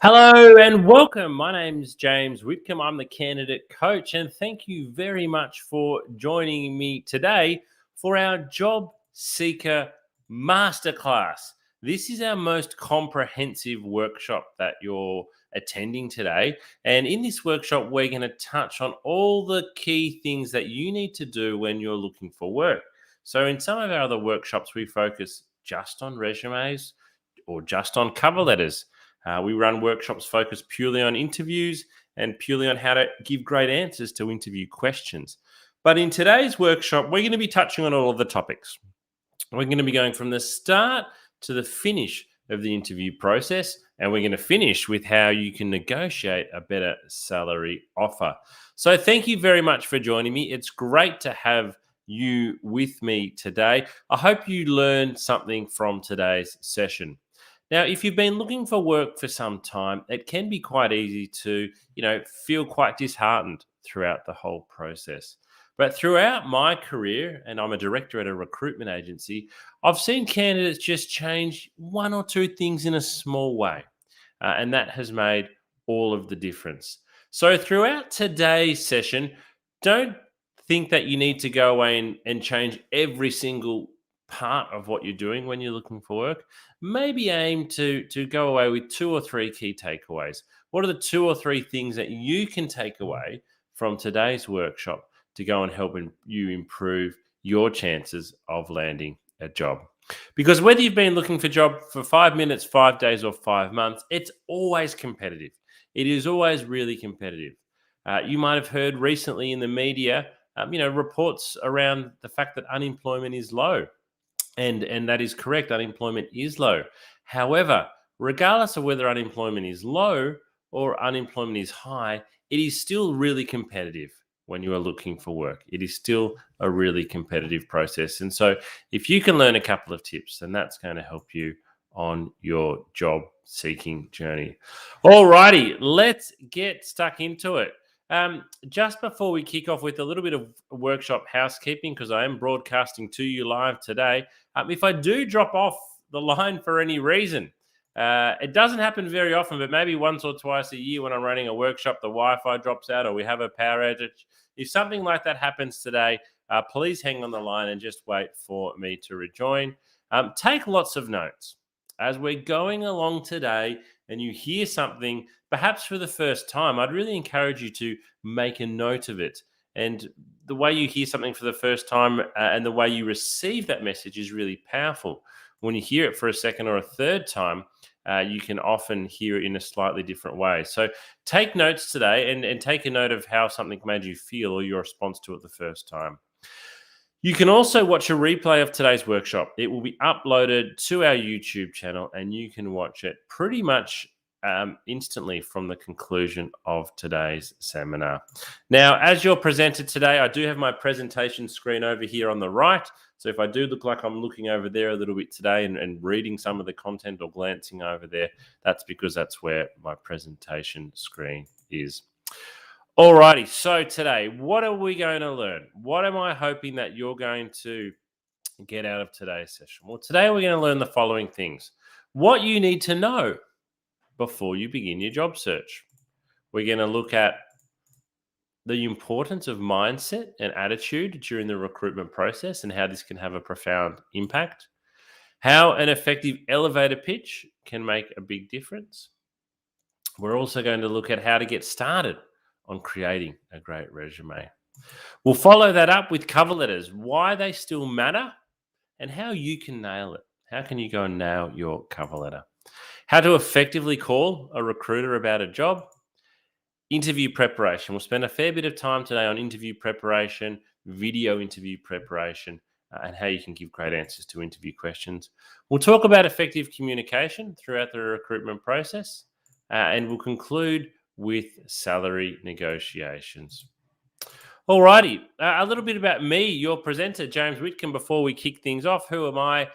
Hello and welcome. My name's James Whitcomb. I'm the candidate coach, and thank you very much for joining me today for our Job Seeker Masterclass. This is our most comprehensive workshop that you're attending today. And in this workshop, we're going to touch on all the key things that you need to do when you're looking for work. So, in some of our other workshops, we focus just on resumes or just on cover letters. We run workshops focused purely on interviews and purely on how to give great answers to interview questions. But in today's workshop, we're going to be touching on all of the topics. We're going to be going from the start to the finish of the interview process, and we're going to finish with how you can negotiate a better salary offer. So thank you very much for joining me. It's great to have you with me today. I hope you learned something from today's session. Now, if you've been looking for work for some time, it can be quite easy to, feel quite disheartened throughout the whole process. But throughout my career, and I'm a director at a recruitment agency, I've seen candidates just change one or two things in a small way. And that has made all of the difference. So throughout today's session, don't think that you need to go away and change every single part of what you're doing when you're looking for work. Maybe aim to go away with two or three key takeaways. What are the two or three things that you can take away from today's workshop to go and help you improve your chances of landing a job? Because whether you've been looking for a job for 5 minutes, 5 days, or 5 months, it's always competitive. It is always really competitive. You might have heard recently in the media, reports around the fact that unemployment is low. And that is correct. Unemployment is low. However, regardless of whether unemployment is low or unemployment is high, it is still really competitive when you are looking for work. It is still a really competitive process. And so if you can learn a couple of tips, then that's going to help you on your job seeking journey. All righty, let's get stuck into it. Just before we kick off with a little bit of workshop housekeeping, because I am broadcasting to you live today, if I do drop off the line for any reason, it doesn't happen very often, but maybe once or twice a year when I'm running a workshop, the Wi-Fi drops out or we have a power outage. If something like that happens today, please hang on the line and just wait for me to rejoin. Take lots of notes. As we're going along today and you hear something, perhaps for the first time, I'd really encourage you to make a note of it. And the way you hear something for the first time and the way you receive that message is really powerful. When you hear it for a second or a third time, you can often hear it in a slightly different way. So take notes today and take a note of how something made you feel or your response to it the first time. You can also watch a replay of today's workshop. It will be uploaded to our YouTube channel and you can watch it pretty much instantly from the conclusion of today's seminar. Now, as your presenter today, I do have my presentation screen over here on the right. So if I do look like I'm looking over there a little bit today and reading some of the content or glancing over there, that's because that's where my presentation screen is. Alrighty, so today, what are we going to learn? What am I hoping that you're going to get out of today's session? Well, today we're going to learn the following things. What you need to know before you begin your job search. We're going to look at the importance of mindset and attitude during the recruitment process and how this can have a profound impact. How an effective elevator pitch can make a big difference. We're also going to look at how to get started on creating a great resume. We'll follow that up with cover letters, why they still matter, and how you can nail it. How can you go and nail your cover letter? How to effectively call a recruiter about a job. Interview preparation. We'll spend a fair bit of time today on interview preparation, video interview preparation, and how you can give great answers to interview questions. We'll talk about effective communication throughout the recruitment process, and we'll conclude with salary negotiations. Alrighty, a little bit about me, your presenter, James Whitcomb, before we kick things off. Who am I?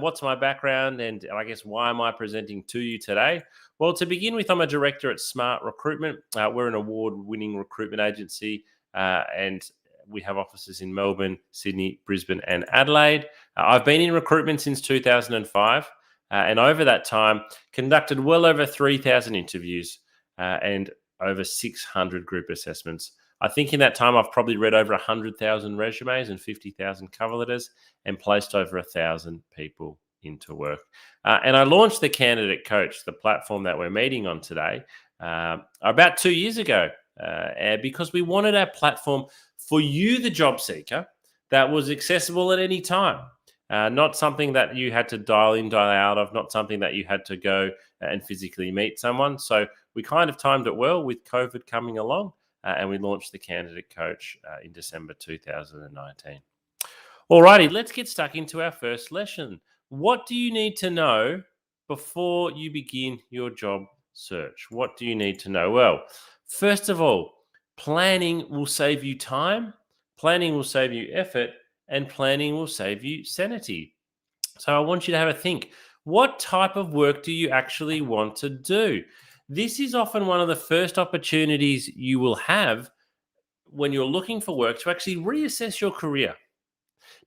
What's my background? And I guess why am I presenting to you today? Well, to begin with, I'm a director at Smart Recruitment. We're an award-winning recruitment agency and we have offices in Melbourne, Sydney, Brisbane, and Adelaide. I've been in recruitment since 2005. And over that time, conducted well over 3,000 interviews and over 600 group assessments. I think in that time, I've probably read over 100,000 resumes and 50,000 cover letters and placed over 1,000 people into work. And I launched the Candidate Coach, the platform that we're meeting on today, about 2 years ago, because we wanted our platform for you, the job seeker, that was accessible at any time. Not something that you had to dial in, dial out of, not something that you had to go and physically meet someone. So we kind of timed it well with COVID coming along, and we launched the Candidate Coach in December 2019. Alrighty, let's get stuck into our first lesson. What do you need to know before you begin your job search? What do you need to know? Well, first of all, planning will save you time, planning will save you effort, and planning will save you sanity. So I want you to have a think. What type of work do you actually want to do? This is often one of the first opportunities you will have when you're looking for work to actually reassess your career.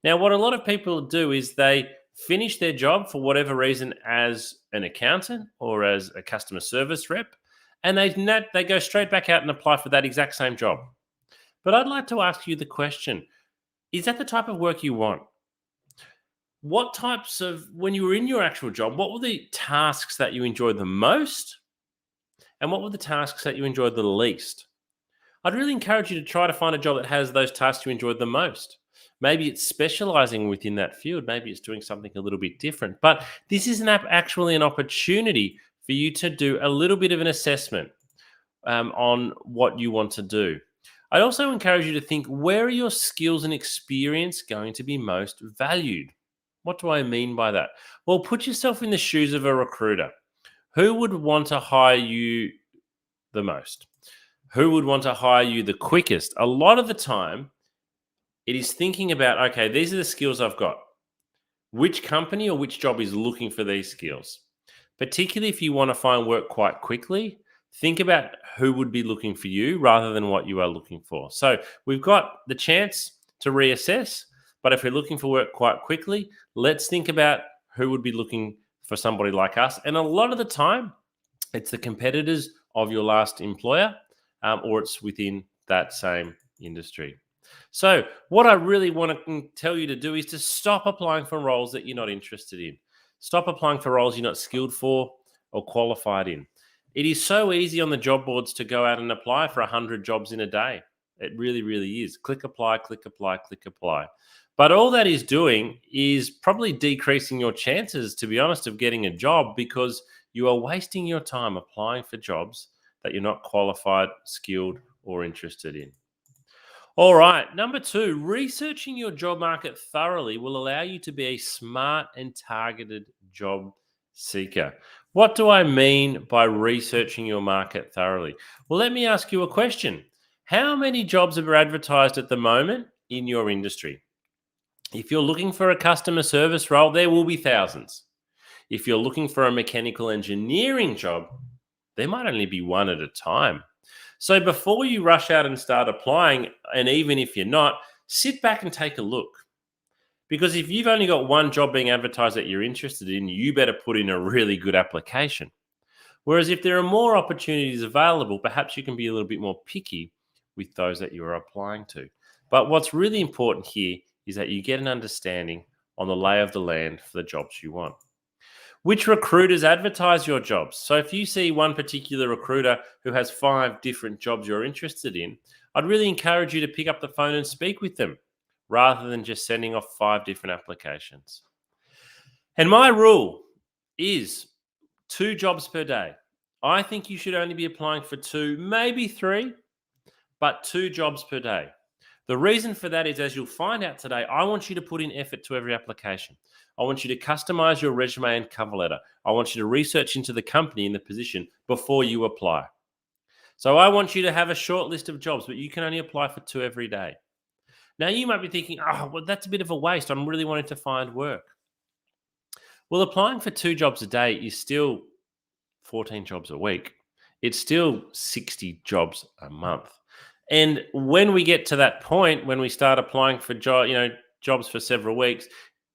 Now, what a lot of people do is they finish their job for whatever reason as an accountant or as a customer service rep, and they go straight back out and apply for that exact same job. But I'd like to ask you the question, is that the type of work you want? What types of, when you were in your actual job, what were the tasks that you enjoyed the most? And what were the tasks that you enjoyed the least? I'd really encourage you to try to find a job that has those tasks you enjoyed the most. Maybe it's specializing within that field. Maybe it's doing something a little bit different. But this is actually an opportunity for you to do a little bit of an assessment on what you want to do. I'd also encourage you to think, where are your skills and experience going to be most valued? What do I mean by that? Well, put yourself in the shoes of a recruiter. Who would want to hire you the most? Who would want to hire you the quickest? A lot of the time, it is thinking about, okay, these are the skills I've got. Which company or which job is looking for these skills? Particularly if you want to find work quite quickly, think about who would be looking for you rather than what you are looking for. So we've got the chance to reassess, but if we're looking for work quite quickly, let's think about who would be looking for somebody like us. And a lot of the time, it's the competitors of your last employer, or it's within that same industry. So what I really want to tell you to do is to stop applying for roles that you're not interested in. Stop applying for roles you're not skilled for or qualified in. It is so easy on the job boards to go out and apply for 100 jobs in a day. It really, really is. Click apply, click apply, click apply. But all that is doing is probably decreasing your chances, to be honest, of getting a job, because you are wasting your time applying for jobs that you're not qualified, skilled, or interested in. All right, number 2, researching your job market thoroughly will allow you to be a smart and targeted job seeker. What do I mean by researching your market thoroughly? Well, let me ask you a question. How many jobs are advertised at the moment in your industry? If you're looking for a customer service role, there will be thousands. If you're looking for a mechanical engineering job, there might only be one at a time. So before you rush out and start applying, and even if you're not, sit back and take a look. Because if you've only got one job being advertised that you're interested in, you better put in a really good application. Whereas if there are more opportunities available, perhaps you can be a little bit more picky with those that you're applying to. But what's really important here is that you get an understanding on the lay of the land for the jobs you want. Which recruiters advertise your jobs? So if you see one particular recruiter who has 5 different jobs you're interested in, I'd really encourage you to pick up the phone and speak with them rather than just sending off 5 different applications. And my rule is 2 jobs per day. I think you should only be applying for 2, maybe 3, but 2 jobs per day. The reason for that is, as you'll find out today, I want you to put in effort to every application. I want you to customize your resume and cover letter. I want you to research into the company and the position before you apply. So I want you to have a short list of jobs, but you can only apply for 2 every day. Now you might be thinking, oh, well, that's a bit of a waste. I'm really wanting to find work. Well, applying for 2 jobs a day is still 14 jobs a week. It's still 60 jobs a month. And when we get to that point, when we start applying for jobs for several weeks,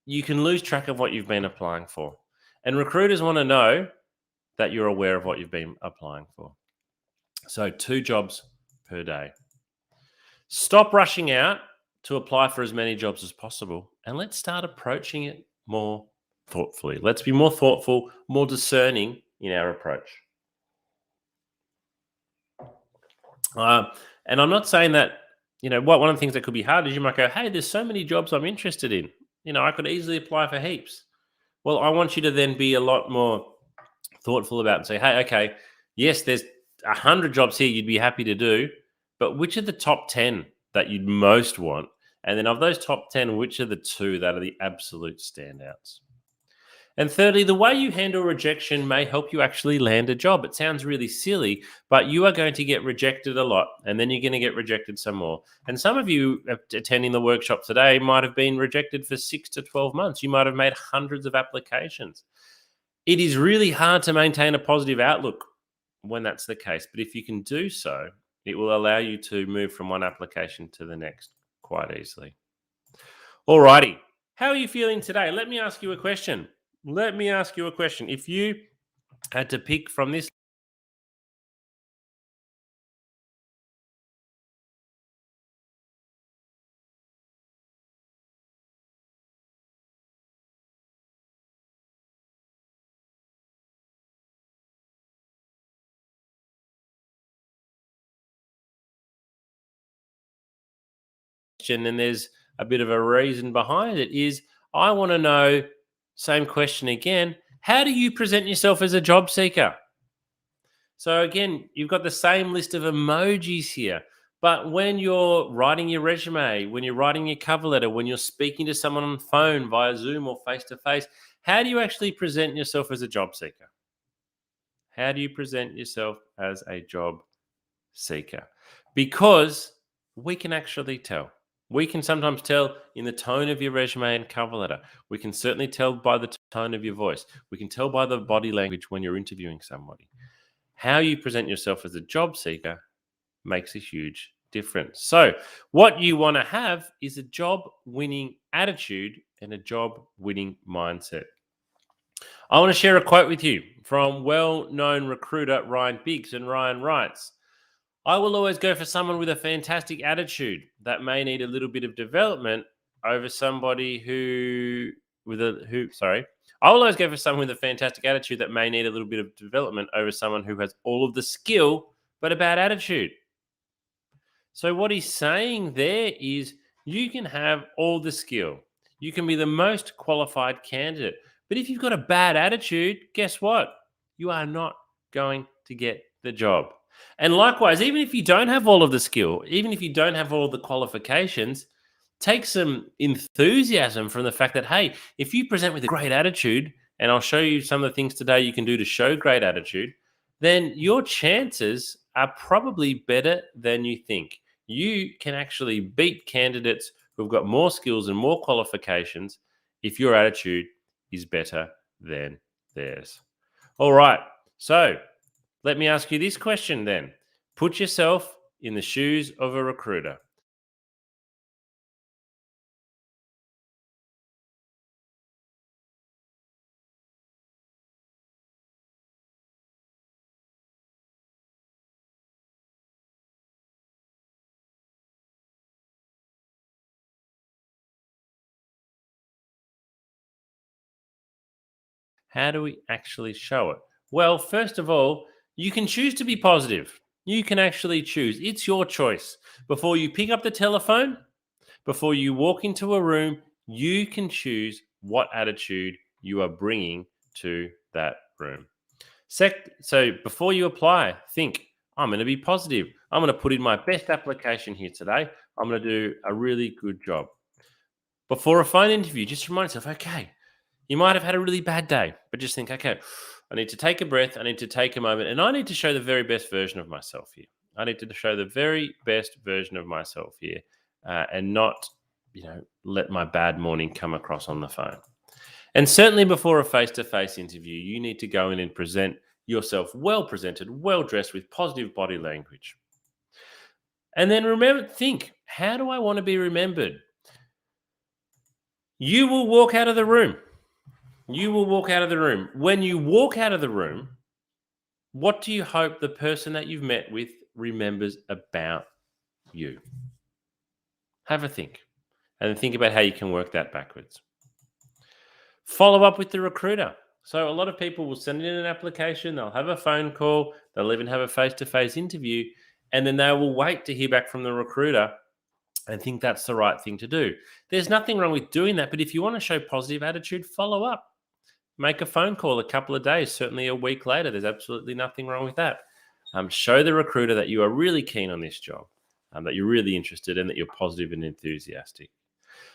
you can lose track of what you've been applying for. And recruiters want to know that you're aware of what you've been applying for. So 2 jobs per day. Stop rushing out to apply for as many jobs as possible, and let's start approaching it more thoughtfully. Let's be more thoughtful, more discerning in our approach. Uh, and I'm not saying that, one of the things that could be hard is you might go, hey, there's so many jobs I'm interested in. I could easily apply for heaps. Well, I want you to then be a lot more thoughtful about it and say, hey, okay, yes, there's 100 jobs here you'd be happy to do, but which are the top 10 that you'd most want? And then of those top 10, which are the 2 that are the absolute standouts? And thirdly, the way you handle rejection may help you actually land a job. It sounds really silly, but you are going to get rejected a lot, and then you're going to get rejected some more. And some of you attending the workshop today might have been rejected for 6 to 12 months. You might have made hundreds of applications. It is really hard to maintain a positive outlook when that's the case, but if you can do so, it will allow you to move from one application to the next quite easily. Alrighty, how are you feeling today? Let me ask you a question. If you had to pick from this question, and there's a bit of a reason behind it, is I want to know, same question again, how do you present yourself as a job seeker? So again, you've got the same list of emojis here. But when you're writing your resume, when you're writing your cover letter, when you're speaking to someone on the phone via Zoom or face to face, how do you actually present yourself as a job seeker? How do you present yourself as a job seeker? Because we can actually tell. We can sometimes tell in the tone of your resume and cover letter. We can certainly tell by the tone of your voice. We can tell by the body language when you're interviewing somebody. How you present yourself as a job seeker makes a huge difference. So, what you want to have is a job winning attitude and a job winning mindset. I want to share a quote with you from well known recruiter Ryan Biggs. And Ryan writes, I will always go for someone with a fantastic attitude that may need a little bit of development over somebody I will always go for someone with a fantastic attitude that may need a little bit of development over someone who has all of the skill but a bad attitude. So what he's saying there is you can have all the skill. You can be the most qualified candidate. But if you've got a bad attitude, guess what? You are not going to get the job. And likewise, even if you don't have all of the skill, even if you don't have all of the qualifications, take some enthusiasm from the fact that, hey, if you present with a great attitude, and I'll show you some of the things today you can do to show great attitude, then your chances are probably better than you think. You can actually beat candidates who've got more skills and more qualifications if your attitude is better than theirs. All right. So let me ask you this question then. Put yourself in the shoes of a recruiter. How do we actually show it? Well, first of all, you can choose to be positive. You can actually choose. It's your choice. Before you pick up the telephone, before you walk into a room, you can choose what attitude you are bringing to that room. So before you apply, think, I'm going to be positive. I'm going to put in my best application here today. I'm going to do a really good job. Before a phone interview, just remind yourself, okay, you might have had a really bad day, but just think, okay, I need to take a breath. I need to take a moment, and I need to show the very best version of myself here. I need to show the very best version of myself here, and not, let my bad morning come across on the phone. And certainly before a face-to-face interview, you need to go in and present yourself well presented, well dressed with positive body language. And then think, how do I want to be remembered? You will walk out of the room. You will walk out of the room. When you walk out of the room, what do you hope the person that you've met with remembers about you? Have a think and think about how you can work that backwards. Follow up with the recruiter. So, a lot of people will send in an application, they'll have a phone call, they'll even have a face to face interview, and then they will wait to hear back from the recruiter and think that's the right thing to do. There's nothing wrong with doing that, but if you want to show positive attitude, follow up. Make a phone call a couple of days, certainly a week later. There's absolutely nothing wrong with that. Show the recruiter that you are really keen on this job, that you're really interested and that you're positive and enthusiastic.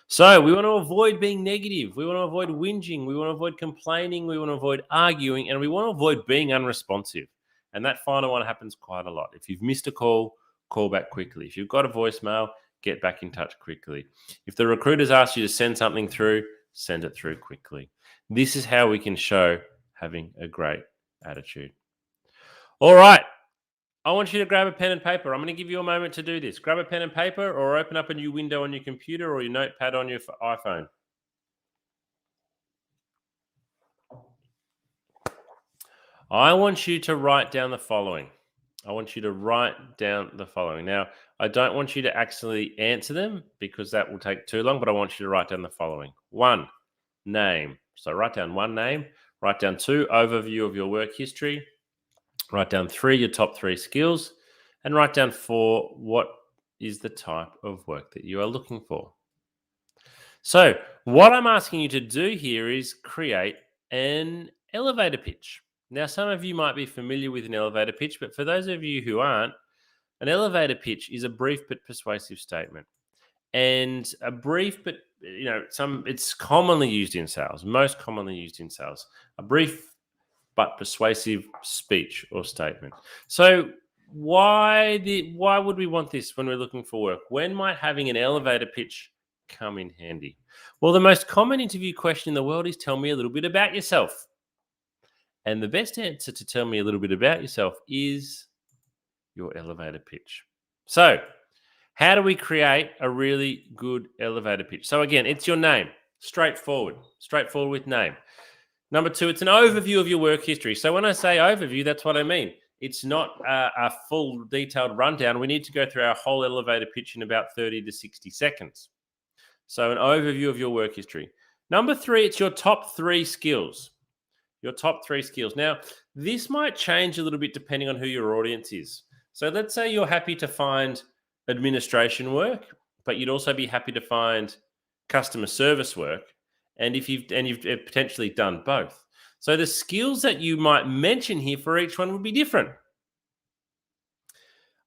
So we want to avoid being negative. We want to avoid whinging. We want to avoid complaining. We want to avoid arguing. And we want to avoid being unresponsive. And that final one happens quite a lot. If you've missed a call, call back quickly. If you've got a voicemail, get back in touch quickly. If the recruiter's asked you to send something through, send it through quickly. This is how we can show having a great attitude. All right. I want you to grab a pen and paper. I'm going to give you a moment to do this. Grab a pen and paper or open up a new window on your computer or your notepad on your iPhone. I want you to write down the following. Now, I don't want you to actually answer them because that will take too long, but I want you to write down the following. 1, name. So write down 1 name. Write down 2, overview of your work history. Write down 3, your top 3 skills. And write down 4, what is the type of work that you are looking for. So what I'm asking you to do here is create an elevator pitch. Now, some of you might be familiar with an elevator pitch, but for those of you who aren't, an elevator pitch is a brief but persuasive statement. And a brief but it's commonly used in sales, most commonly used in sales. A brief but persuasive speech or statement. So why would we want this when we're looking for work? When might having an elevator pitch come in handy? Well, the most common interview question in the world is tell me a little bit about yourself. And the best answer to tell me a little bit about yourself is your elevator pitch. So, how do we create a really good elevator pitch? So again, it's your name, straightforward with name. Number 2, it's an overview of your work history. So when I say overview, that's what I mean. It's not a full detailed rundown. We need to go through our whole elevator pitch in about 30 to 60 seconds. So an overview of your work history. Number 3, it's your top 3 skills. Your top 3 skills. Now, this might change a little bit depending on who your audience is. So let's say you're happy to find administration work, but you'd also be happy to find customer service work. And you've potentially done both. So the skills that you might mention here for each one would be different.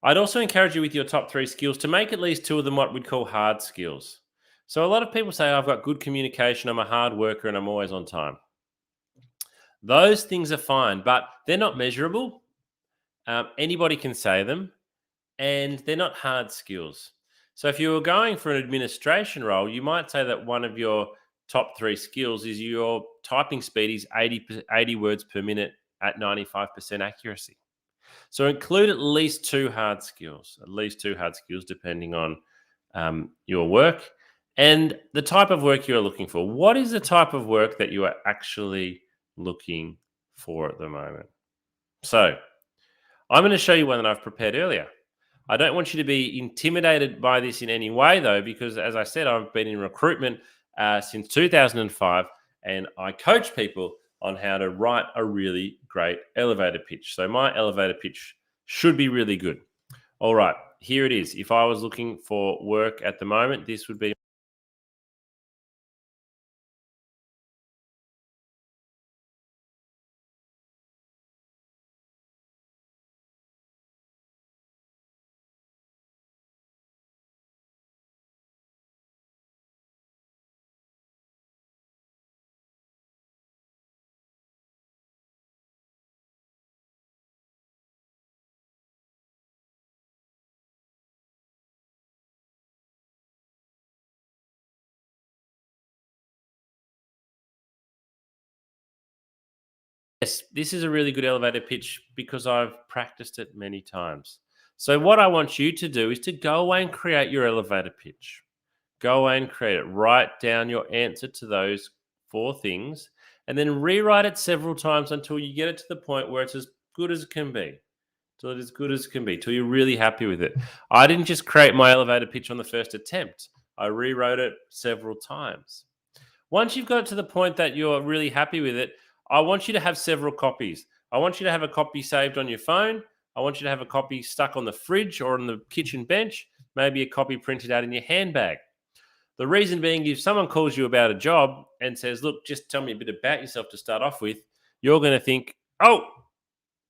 I'd also encourage you with your top 3 skills to make at least 2 of them what we'd call hard skills. So a lot of people say, I've got good communication, I'm a hard worker, and I'm always on time. Those things are fine, but they're not measurable. Anybody can say them, and they're not hard skills. So if you were going for an administration role, you might say that one of your top 3 skills is your typing speed is 80 words per minute at 95% accuracy. So include at least 2 hard skills, depending on your work and the type of work you're looking for. What is the type of work that you are actually looking for at the moment? So I'm going to show you one that I've prepared earlier. I don't want you to be intimidated by this in any way, though, because as I said, I've been in recruitment since 2005, and I coach people on how to write a really great elevator pitch. So my elevator pitch should be really good. All right, here it is. If I was looking for work at the moment, this would be. Yes, this is a really good elevator pitch because I've practiced it many times. So what I want you to do is to go away and create your elevator pitch. Go away and create it. Write down your answer to those 4 things and then rewrite it several times until you get it to the point where it's as good as it can be. Till it's as good as it can be, till you're really happy with it. I didn't just create my elevator pitch on the first attempt. I rewrote it several times. Once you've got it to the point that you're really happy with it, I want you to have several copies. I want you to have a copy saved on your phone. I want you to have a copy stuck on the fridge or on the kitchen bench, maybe a copy printed out in your handbag. The reason being, if someone calls you about a job and says, look, just tell me a bit about yourself to start off with, you're going to think, oh,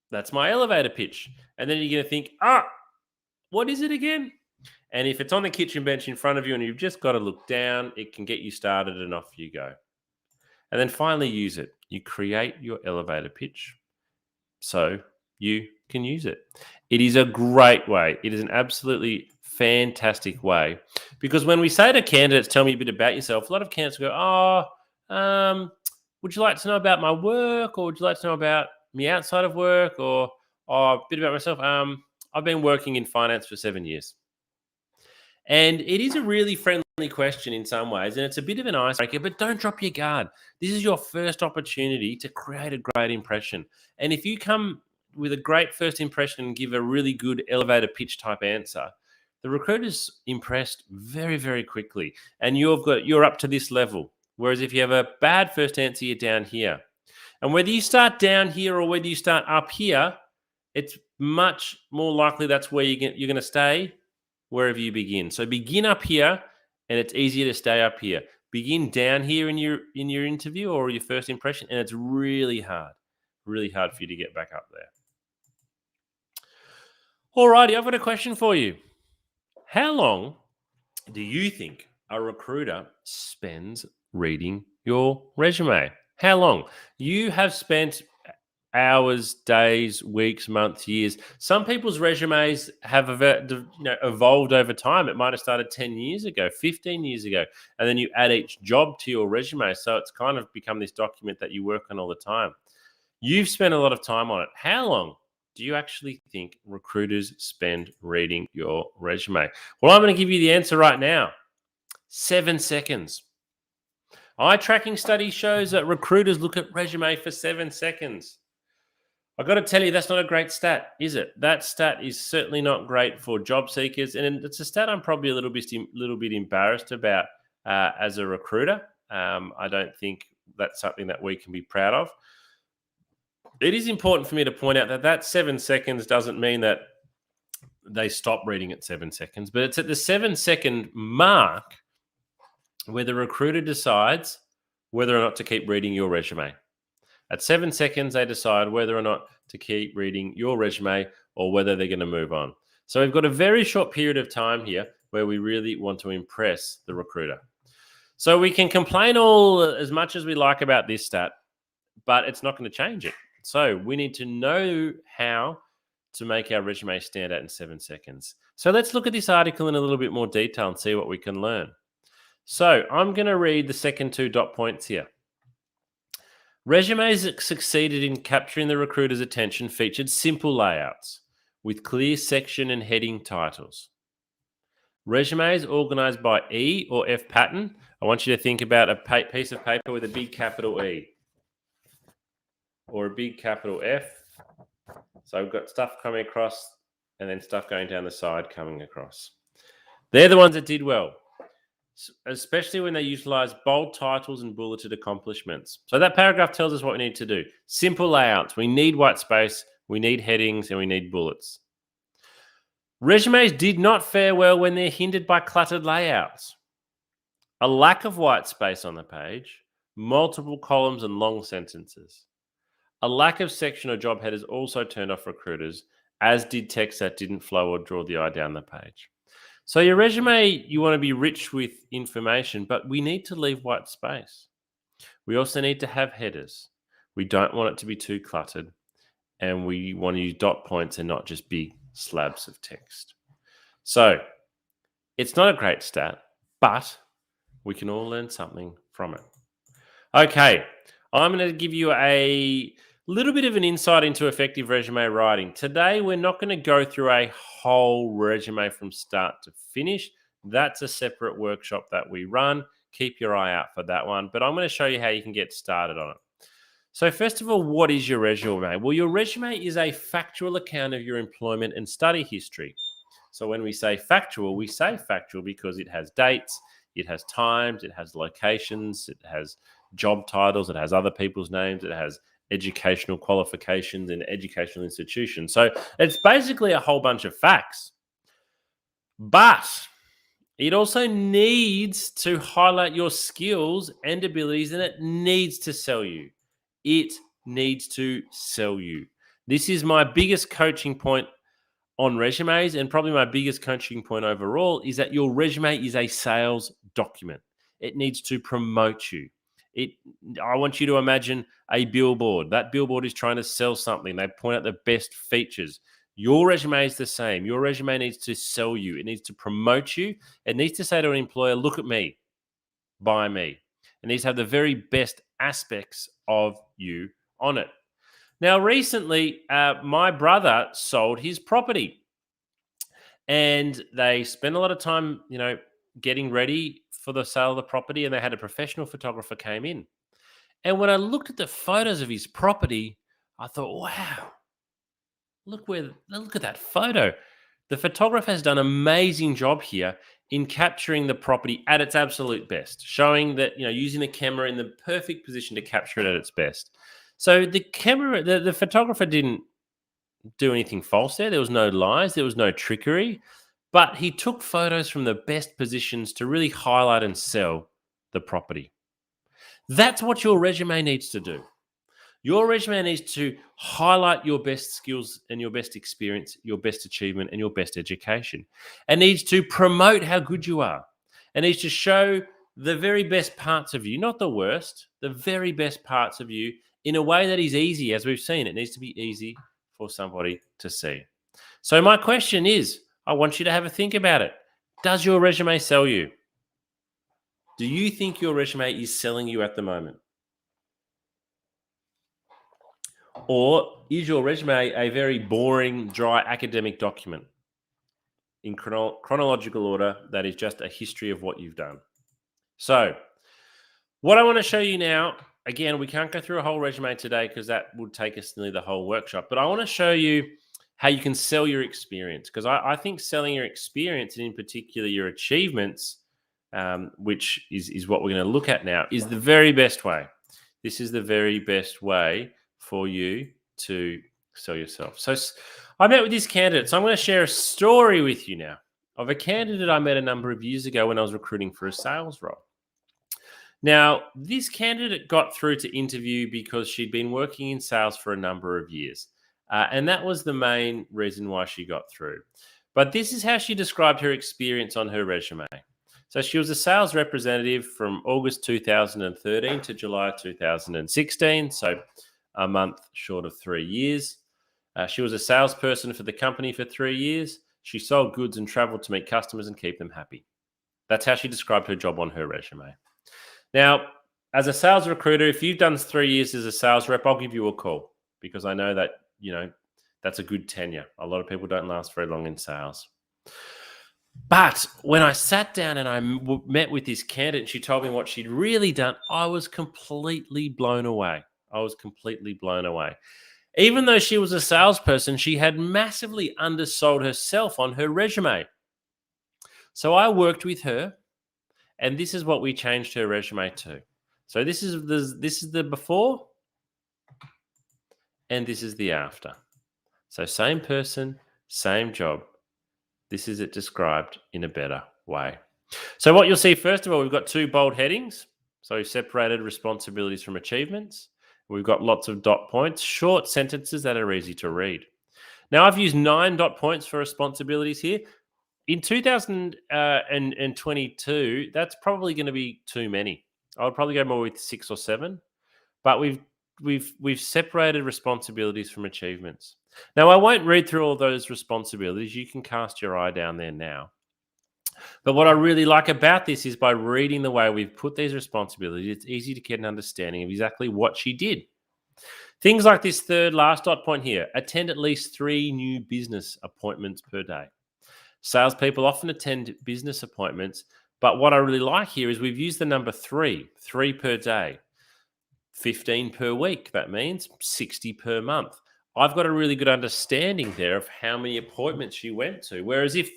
that's my elevator pitch. And then you're going to think, what is it again? And if it's on the kitchen bench in front of you and you've just got to look down, it can get you started and off you go. And then finally use it. You create your elevator pitch so you can use it. It is a great way. It is an absolutely fantastic way, because when we say to candidates, tell me a bit about yourself, a lot of candidates go, would you like to know about my work, or would you like to know about me outside of work, or a bit about myself? I've been working in finance for 7 years. And it is a really friendly question in some ways, and it's a bit of an icebreaker, but don't drop your guard. This is your first opportunity to create a great impression. And if you come with a great first impression and give a really good elevator pitch type answer, the recruiter's impressed very, very quickly. And you're up to this level. Whereas if you have a bad first answer, you're down here. And whether you start down here or whether you start up here, it's much more likely that's where you're going to stay wherever you begin. So begin up here, and it's easier to stay up here. Begin down here in your interview or your first impression, and it's really hard for you to get back up there. Alrighty, I've got a question for you. How long do you think a recruiter spends reading your resume? How long? You have spent hours, days, weeks, months, years. Some people's resumes have evolved over time. It might have started 10 years ago, 15 years ago, and then you add each job to your resume. So it's kind of become this document that you work on all the time. You've spent a lot of time on it. How long do you actually think recruiters spend reading your resume? Well, I'm going to give you the answer right now. 7 seconds. Eye tracking study shows that recruiters look at resume for 7 seconds. I've got to tell you, that's not a great stat, is it? That stat is certainly not great for job seekers, and it's a stat I'm probably a little bit embarrassed about as a recruiter. I don't think that's something that we can be proud of. It is important for me to point out that 7 seconds doesn't mean that they stop reading at 7 seconds, but it's at the 7 second mark where the recruiter decides whether or not to keep reading your resume. At 7 seconds, they decide whether or not to keep reading your resume or whether they're going to move on. So we've got a very short period of time here where we really want to impress the recruiter. So we can complain all as much as we like about this stat, but it's not going to change it. So we need to know how to make our resume stand out in 7 seconds. So let's look at this article in a little bit more detail and see what we can learn. So I'm going to read the second 2 dot points here. Resumes that succeeded in capturing the recruiter's attention featured simple layouts with clear section and heading titles. Resumes organized by E or F pattern. I want you to think about a piece of paper with a big capital E or a big capital F. So we've got stuff coming across and then stuff going down the side coming across. They're the ones that did well, especially when they utilize bold titles and bulleted accomplishments. So that paragraph tells us what we need to do. Simple layouts. We need white space, we need headings, and we need bullets. Resumes did not fare well when they're hindered by cluttered layouts. A lack of white space on the page, multiple columns and long sentences. A lack of section or job headers also turned off recruiters, as did text that didn't flow or draw the eye down the page. So your resume, you want to be rich with information, but we need to leave white space. We also need to have headers. We don't want it to be too cluttered, and we want to use dot points and not just big slabs of text. So it's not a great stat, but we can all learn something from it. Okay, I'm going to give you a little bit of an insight into effective resume writing. Today, we're not going to go through a whole resume from start to finish. That's a separate workshop that we run. Keep your eye out for that one. But I'm going to show you how you can get started on it. So first of all, what is your resume? Well, your resume is a factual account of your employment and study history. So when we say factual because it has dates, it has times, it has locations, it has job titles, it has other people's names, it has educational qualifications and educational institutions. So it's basically a whole bunch of facts. But it also needs to highlight your skills and abilities, and it needs to sell you. It needs to sell you. This is my biggest coaching point on resumes, and probably my biggest coaching point overall, is that your resume is a sales document. It needs to promote you. I want you to imagine a billboard. That billboard is trying to sell something. They point out the best features. Your resume is the same. Your resume needs to sell you. It needs to promote you. It needs to say to an employer, look at me, buy me. It needs to have the very best aspects of you on it. Now, recently, my brother sold his property, and they spent a lot of time, getting ready for the sale of the property, and they had a professional photographer came in. And when I looked at the photos of his property, I thought, wow, look at that photo. The photographer has done an amazing job here in capturing the property at its absolute best, showing that, using the camera in the perfect position to capture it at its best. So the photographer didn't do anything false there. There was no lies, there was no trickery, but he took photos from the best positions to really highlight and sell the property. That's what your resume needs to do. Your resume needs to highlight your best skills and your best experience, your best achievement, and your best education. It needs to promote how good you are. It needs to show the very best parts of you, not the worst, the very best parts of you in a way that is easy. As we've seen, it needs to be easy for somebody to see. So my question is, I want you to have a think about it. Does your resume sell you? Do you think your resume is selling you at the moment? Or is your resume a very boring, dry academic document in chronological order that is just a history of what you've done? So, what I want to show you now, again, we can't go through a whole resume today because that would take us nearly the whole workshop, but I want to show you how you can sell your experience, because I think selling your experience, and in particular your achievements, which is what we're going to look at now, is the very best way. This is the very best way for you to sell yourself. So I met with this candidate. So I'm going to share a story with you now of a candidate I met a number of years ago when I was recruiting for a sales role. Now, this candidate got through to interview because she'd been working in sales for a number of years. And that was the main reason why she got through. But this is how she described her experience on her resume. So she was a sales representative from August 2013 to July 2016. So a month short of 3 years. She was a salesperson for the company for 3 years. She sold goods and traveled to meet customers and keep them happy. That's how she described her job on her resume. Now, as a sales recruiter, if you've done 3 years as a sales rep, I'll give you a call, because I know that, that's a good tenure. A lot of people don't last very long in sales. But when I sat down and I met with this candidate and she told me what she'd really done, I was completely blown away. Even though she was a salesperson, she had massively undersold herself on her resume. So I worked with her, and this is what we changed her resume to. So this is the before, and this is the after. So same person, same job. This is it described in a better way. So what you'll see, first of all, we've got 2 bold headings. So we've separated responsibilities from achievements. We've got lots of dot points, short sentences that are easy to read. Now, I've used 9 dot points for responsibilities here. In 2022, that's probably going to be too many. I would probably go more with 6 or 7. But we've separated responsibilities from achievements. Now, I won't read through all those responsibilities. You can cast your eye down there now. But what I really like about this is, by reading the way we've put these responsibilities, it's easy to get an understanding of exactly what she did. Things like this third last dot point here: attend at least 3 new business appointments per day. Salespeople often attend business appointments, but what I really like here is we've used the number 3 per day. 15 per week. That means 60 per month. I've got a really good understanding there of how many appointments she went to. Whereas if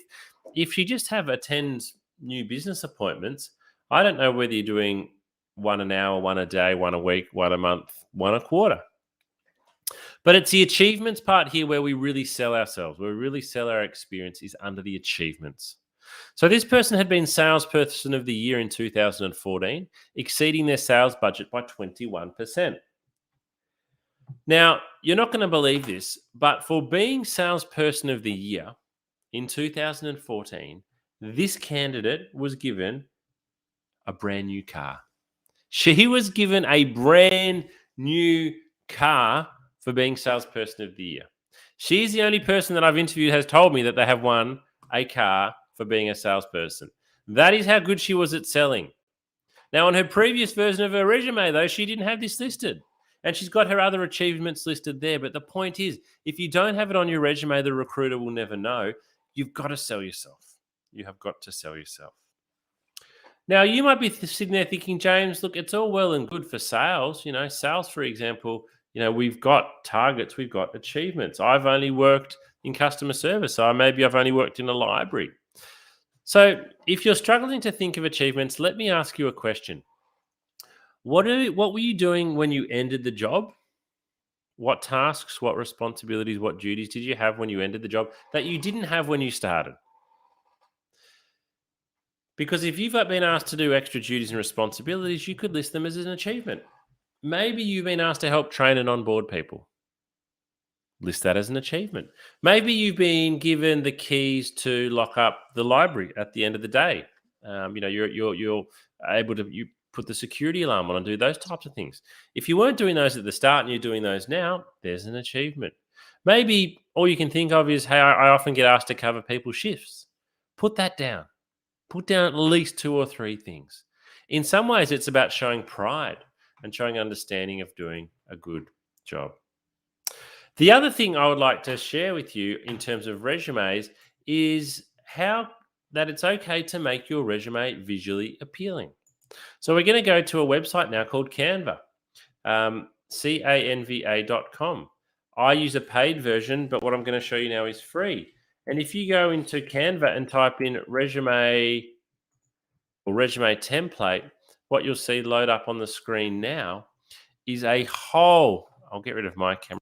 she just attends new business appointments, I don't know whether you're doing one an hour, one a day, one a week, one a month, one a quarter. But it's the achievements part here where we really sell ourselves, where we really sell our experience is under the achievements. So this person had been salesperson of the year in 2014, exceeding their sales budget by 21%. Now, you're not going to believe this, but for being salesperson of the year in 2014, this candidate was given a brand new car. She was given a brand new car for being salesperson of the year. She's the only person that I've interviewed has told me that they have won a car for being a salesperson. That is how good she was at selling. Now, on her previous version of her resume, though, she didn't have this listed. And she's got her other achievements listed there. But the point is, if you don't have it on your resume, the recruiter will never know. You've got to sell yourself. You have got to sell yourself. Now, you might be sitting there thinking, James, look, it's all well and good for sales. Sales, for example, we've got targets, we've got achievements. I've only worked in customer service, so maybe I've only worked in a library. So if you're struggling to think of achievements, let me ask you a question. What were you doing when you ended the job? What tasks, what responsibilities, what duties did you have when you ended the job that you didn't have when you started? Because if you've been asked to do extra duties and responsibilities, you could list them as an achievement. Maybe you've been asked to help train and onboard people. List that as an achievement. Maybe you've been given the keys to lock up the library at the end of the day. You're able to put the security alarm on and do those types of things. If you weren't doing those at the start and you're doing those now, there's an achievement. Maybe all you can think of is, hey, I often get asked to cover people's shifts. Put that down. Put down at least 2 or 3 things. In some ways, it's about showing pride and showing understanding of doing a good job. The other thing I would like to share with you in terms of resumes is how that it's okay to make your resume visually appealing. So we're going to go to a website now called Canva, canva.com. I use a paid version, but what I'm going to show you now is free. And if you go into Canva and type in resume or resume template, what you'll see load up on the screen now is a whole, I'll get rid of my camera.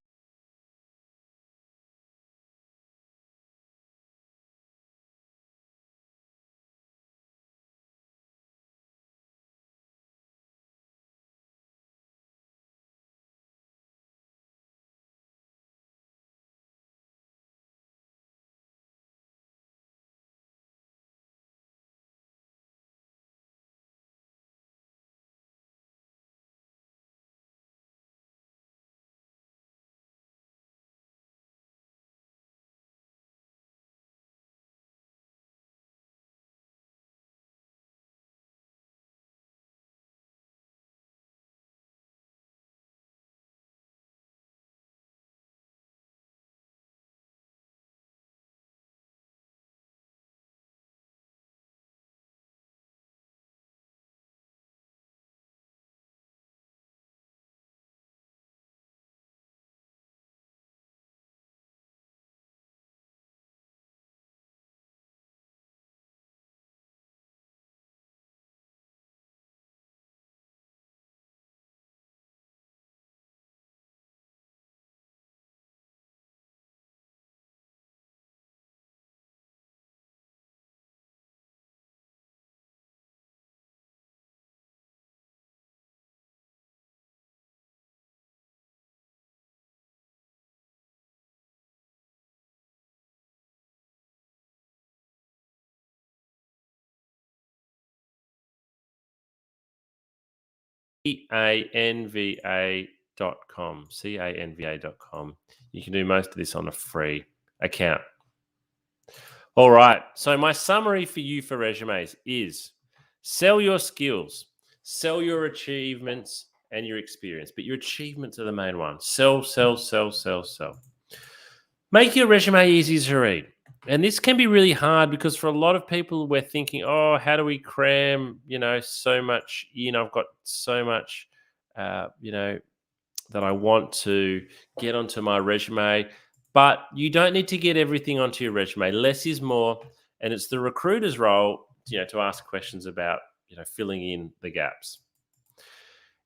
canva.com. canva.com. You can do most of this on a free account. All right. So my summary for you for resumes is sell your skills, sell your achievements and your experience, but your achievements are the main one. Sell, sell, sell, sell, sell. Make your resume easy to read. And this can be really hard because for a lot of people, we're thinking, oh, how do we cram, so much, I've got so much that I want to get onto my resume. But you don't need to get everything onto your resume. Less is more, and it's the recruiter's role, to ask questions about, filling in the gaps.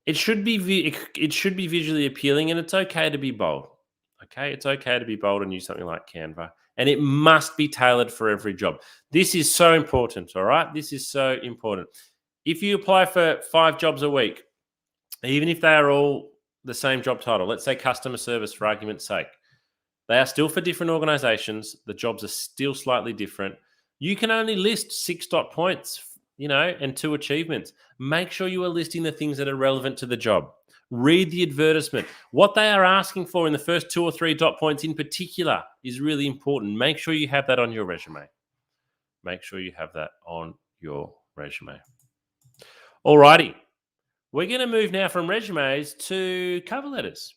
It should be visually appealing, and it's okay to be bold. Okay, it's okay to be bold and use something like Canva, and it must be tailored for every job. This is so important. All right, this is so important. If you apply for 5 jobs a week, even if they are all the same job title, let's say customer service for argument's sake, they are still for different organizations. The jobs are still slightly different. You can only list 6 dot points, and 2 achievements. Make sure you are listing the things that are relevant to the job. Read the advertisement. What they are asking for in the first 2 or 3 dot points in particular is really important. Make sure you have that on your resume. Make sure you have that on your resume. Alrighty. We're going to move now from resumes to cover letters.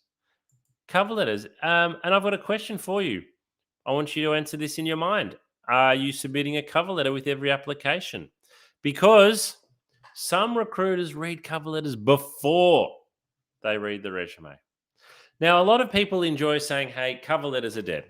Cover letters. And I've got a question for you. I want you to answer this in your mind. Are you submitting a cover letter with every application? Because some recruiters read cover letters before they read the resume. Now, a lot of people enjoy saying, hey, cover letters are dead.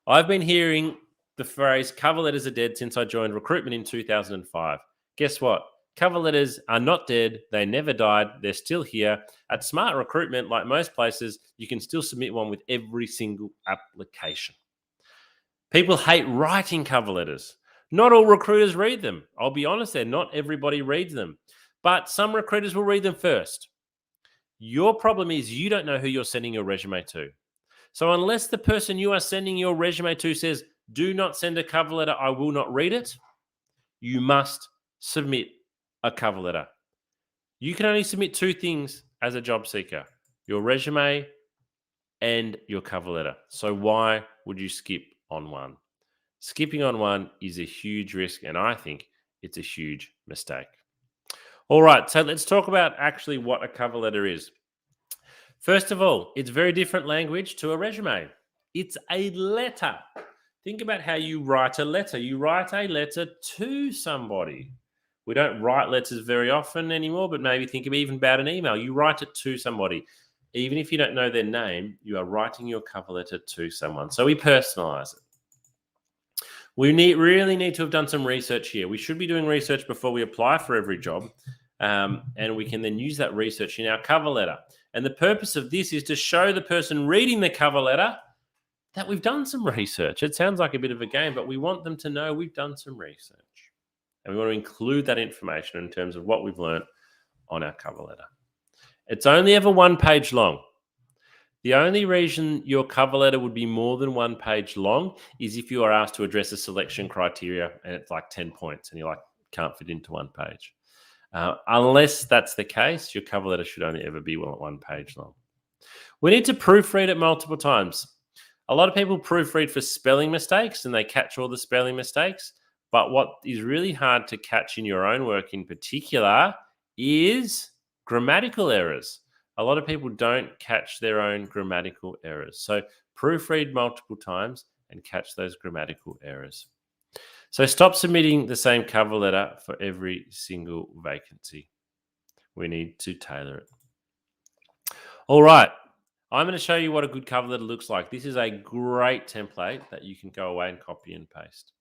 I've been hearing the phrase cover letters are dead since I joined recruitment in 2005. Guess what? Cover letters are not dead. They never died. They're still here. At Smart Recruitment, like most places, you can still submit one with every single application. People hate writing cover letters. Not all recruiters read them. I'll be honest there, not everybody reads them. But some recruiters will read them first. Your problem is you don't know who you're sending your resume to. So unless the person you are sending your resume to says, do not send a cover letter, I will not read it, you must submit a cover letter. You can only submit 2 things as a job seeker, your resume and your cover letter. So why would you skip on one? Skipping on one is a huge risk, and I think it's a huge mistake. All right, so let's talk about actually what a cover letter is. First of all, it's very different language to a resume. It's a letter. Think about how you write a letter. You write a letter to somebody. We don't write letters very often anymore, but maybe think even about an email. You write it to somebody. Even if you don't know their name, you are writing your cover letter to someone. So we personalize it. We really need to have done some research here. We should be doing research before we apply for every job, and we can then use that research in our cover letter. And the purpose of this is to show the person reading the cover letter that we've done some research. It sounds like a bit of a game, but we want them to know we've done some research. And we want to include that information in terms of what we've learned on our cover letter. It's only ever 1 page long. The only reason your cover letter would be more than 1 page long is if you are asked to address a selection criteria and it's like 10 points and you're like, can't fit into 1 page. Unless that's the case, your cover letter should only ever be 1 page long. We need to proofread it multiple times. A lot of people proofread for spelling mistakes and they catch all the spelling mistakes. But what is really hard to catch in your own work in particular is grammatical errors. A lot of people don't catch their own grammatical errors. So proofread multiple times and catch those grammatical errors. So stop submitting the same cover letter for every single vacancy. We need to tailor it. All right. I'm going to show you what a good cover letter looks like. This is a great template that you can go away and copy and paste.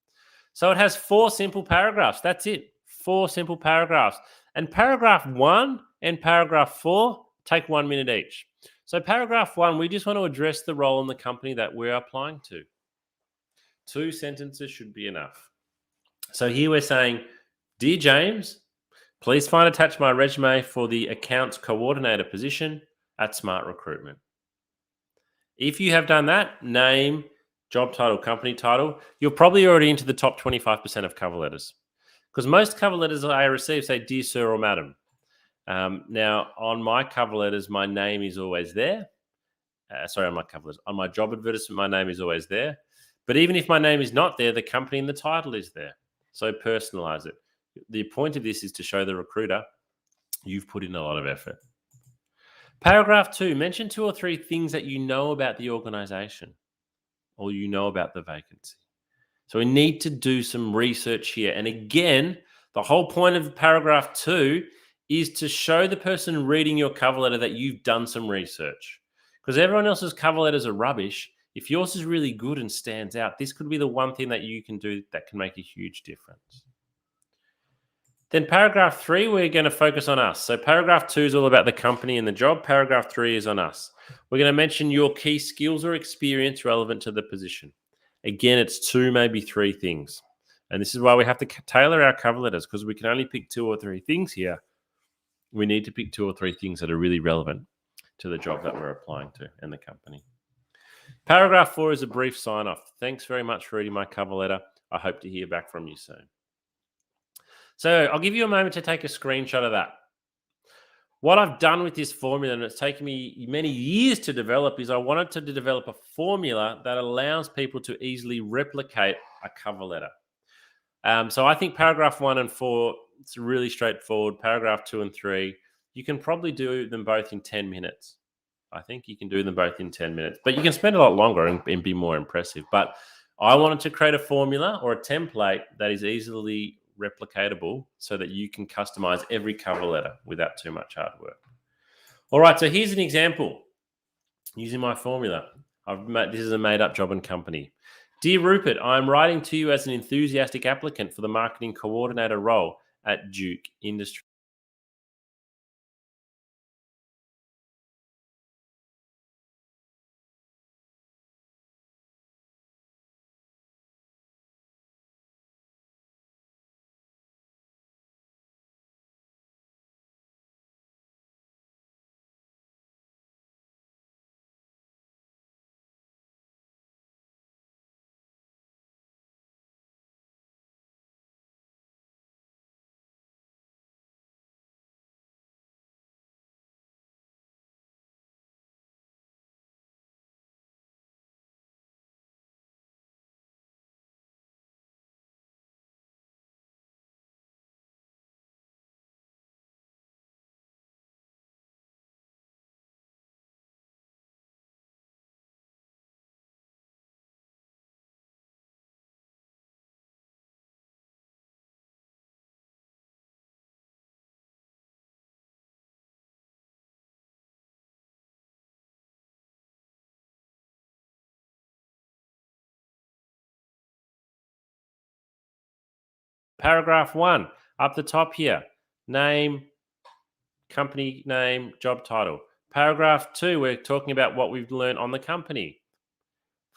So it has 4 simple paragraphs. That's it. 4 simple paragraphs. And paragraph 1 and paragraph 4 take 1 minute each. So paragraph 1, we just want to address the role in the company that we're applying to. 2 sentences should be enough. So here we're saying, Dear James, please find attached my resume for the accounts coordinator position at Smart Recruitment. If you have done that, name, job title, company title, you're probably already into the top 25% of cover letters. Because most cover letters I receive say, Dear Sir or Madam. Now, on my cover letters, my name is always there. On my cover letters. On my job advertisement, my name is always there. But even if my name is not there, the company and the title is there. So personalize it. The point of this is to show the recruiter you've put in a lot of effort. Paragraph 2, mention 2 or 3 things that you know about the organization or you know about the vacancy. So we need to do some research here. And again, the whole point of paragraph 2 is to show the person reading your cover letter that you've done some research. Because everyone else's cover letters are rubbish. If yours is really good and stands out, this could be the one thing that you can do that can make a huge difference. Then paragraph 3, we're going to focus on us. So paragraph 2 is all about the company and the job. Paragraph 3 is on us. We're going to mention your key skills or experience relevant to the position. Again, it's 2, maybe 3 things. And this is why we have to tailor our cover letters, because we can only pick 2 or 3 things here. We need to pick 2 or 3 things that are really relevant to the job that we're applying to and the company. Paragraph 4 is a brief sign-off. Thanks very much for reading my cover letter. I hope to hear back from you soon. So I'll give you a moment to take a screenshot of that. What I've done with this formula, and it's taken me many years to develop, is I wanted to develop a formula that allows people to easily replicate a cover letter. So I think paragraph 1 and 4, it's really straightforward. Paragraph 2 and 3, you can probably do them both in 10 minutes. I think you can do them both in 10 minutes, but you can spend a lot longer and be more impressive. But I wanted to create a formula or a template that is easily replicatable so that you can customize every cover letter without too much hard work. All right, so here's an example using my formula. This is a made-up job and company. Dear Rupert, I'm writing to you as an enthusiastic applicant for the marketing coordinator role at Duke Industries. Paragraph 1, up the top here, name, company name, job title. Paragraph 2, we're talking about what we've learned on the company.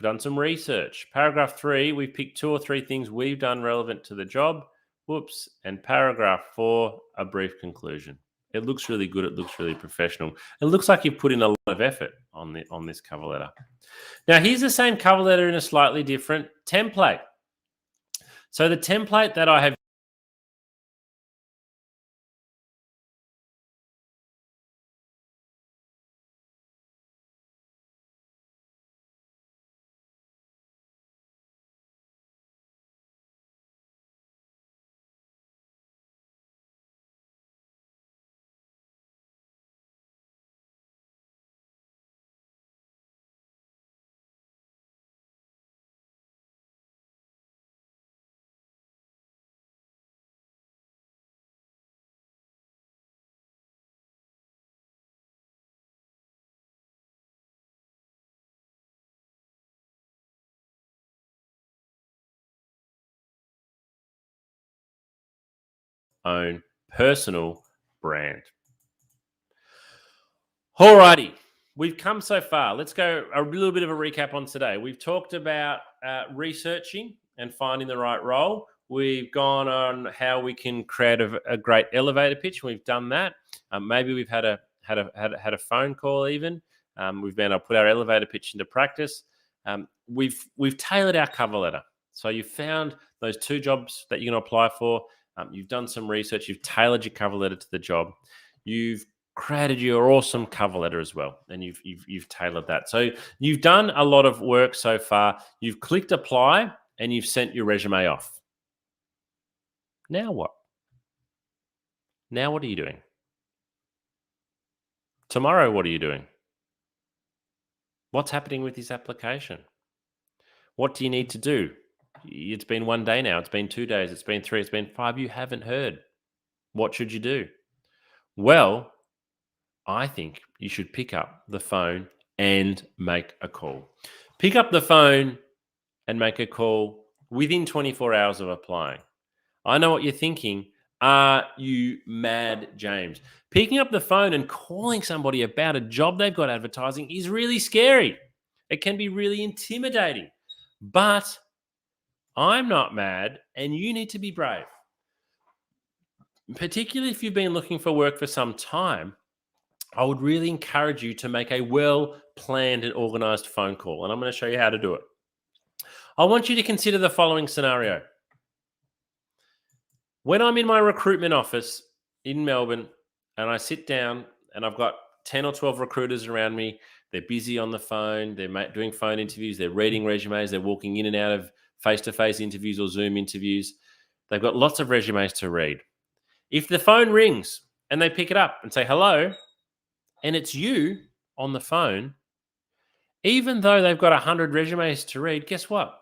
We've done some research. Paragraph 3, we've picked 2 or 3 things we've done relevant to the job. Whoops. And paragraph 4, a brief conclusion. It looks really good. It looks really professional. It looks like you've put in a lot of effort on this cover letter. Now, here's the same cover letter in a slightly different template. So the template that I have own personal brand. Alrighty, we've come so far. Let's go a little bit of a recap on today. We've talked about researching and finding the right role. We've gone on how we can create a great elevator pitch. We've done that. Maybe we've had a phone call even. We've been able to put our elevator pitch into practice. We've tailored our cover letter. So you found those 2 jobs that you're going to apply for. You've done some research. You've tailored your cover letter to the job. You've created your awesome cover letter as well, and you've tailored that. So you've done a lot of work so far. You've clicked apply and you've sent your resume off. Now what? Now what are you doing? Tomorrow, what are you doing? What's happening with this application? What do you need to do? It's been 1 day now. It's been 2 days. It's been 3. It's been 5. You haven't heard. What should you do? Well, I think you should pick up the phone and make a call. Pick up the phone and make a call within 24 hours of applying. I know what you're thinking. Are you mad, James? Picking up the phone and calling somebody about a job they've got advertising is really scary. It can be really intimidating. But I'm not mad, and you need to be brave. Particularly if you've been looking for work for some time, I would really encourage you to make a well planned and organized phone call. And I'm going to show you how to do it. I want you to consider the following scenario. When I'm in my recruitment office in Melbourne and I sit down and I've got 10 or 12 recruiters around me, they're busy on the phone, they're doing phone interviews, they're reading resumes, they're walking in and out of face to face interviews or Zoom interviews. They've got lots of resumes to read. If the phone rings and they pick it up and say hello, and it's you on the phone, even though they've got 100 resumes to read, guess what?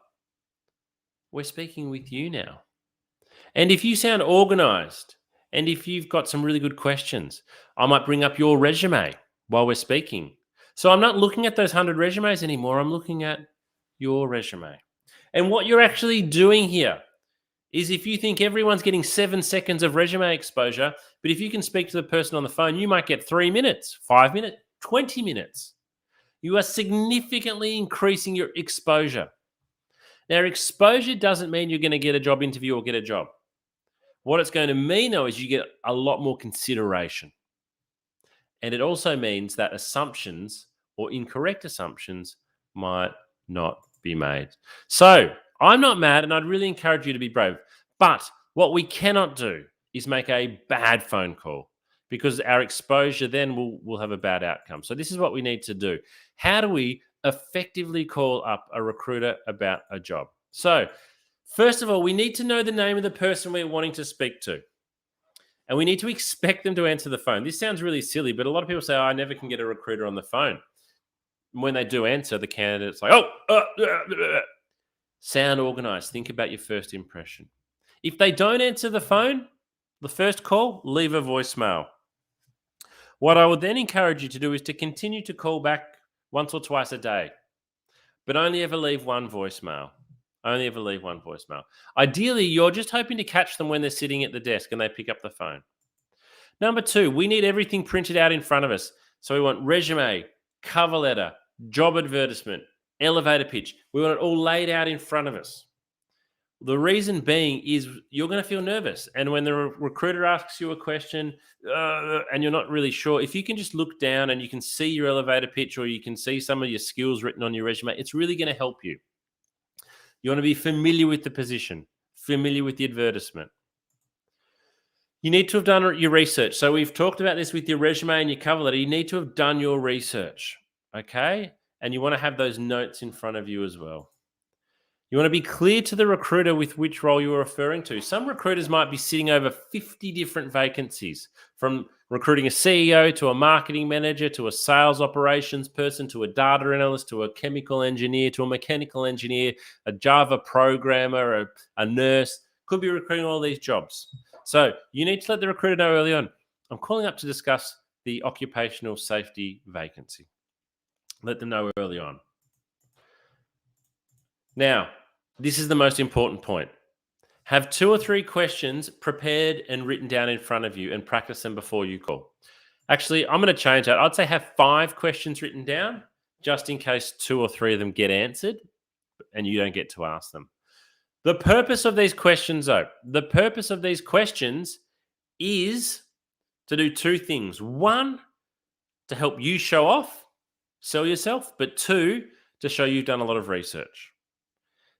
We're speaking with you now. And if you sound organized and if you've got some really good questions, I might bring up your resume while we're speaking. So I'm not looking at those 100 resumes anymore. I'm looking at your resume. And what you're actually doing here is, if you think everyone's getting 7 seconds of resume exposure, but if you can speak to the person on the phone, you might get 3 minutes, 5 minutes, 20 minutes. You are significantly increasing your exposure. Now, exposure doesn't mean you're going to get a job interview or get a job. What it's going to mean, though, is you get a lot more consideration. And it also means that assumptions or incorrect assumptions might not be made. So I'm not mad, and I'd really encourage you to be brave. But what we cannot do is make a bad phone call, because our exposure then will have a bad outcome. So this is what we need to do. How do we effectively call up a recruiter about a job? So first of all, we need to know the name of the person we're wanting to speak to. And we need to expect them to answer the phone. This sounds really silly, but a lot of people say, I never can get a recruiter on the phone. When they do answer, the candidate's like, sound organized. Think about your first impression. If they don't answer the phone, the first call, leave a voicemail. What I would then encourage you to do is to continue to call back once or twice a day, but only ever leave one voicemail. Only ever leave one voicemail. Ideally, you're just hoping to catch them when they're sitting at the desk and they pick up the phone. Number 2, we need everything printed out in front of us. So we want resume, cover letter, job advertisement, elevator pitch. We want it all laid out in front of us. The reason being is you're going to feel nervous. And when the recruiter asks you a question and you're not really sure, if you can just look down and you can see your elevator pitch, or you can see some of your skills written on your resume, it's really going to help you. You want to be familiar with the position, familiar with the advertisement. You need to have done your research. So we've talked about this with your resume and your cover letter. You need to have done your research, okay? And you want to have those notes in front of you as well. You want to be clear to the recruiter with which role you're referring to. Some recruiters might be sitting over 50 different vacancies, from recruiting a CEO to a marketing manager to a sales operations person to a data analyst to a chemical engineer to a mechanical engineer, a Java programmer, a nurse. Could be recruiting all these jobs. So you need to let the recruiter know early on, I'm calling up to discuss the occupational safety vacancy. Let them know early on. Now, this is the most important point. Have 2 or 3 questions prepared and written down in front of you and practice them before you call. Actually, I'm going to change that. I'd say have 5 questions written down, just in case 2 or 3 of them get answered and you don't get to ask them. The purpose of these questions, though, is to do 2 things. 1, to help you show off, sell yourself, but 2, to show you've done a lot of research.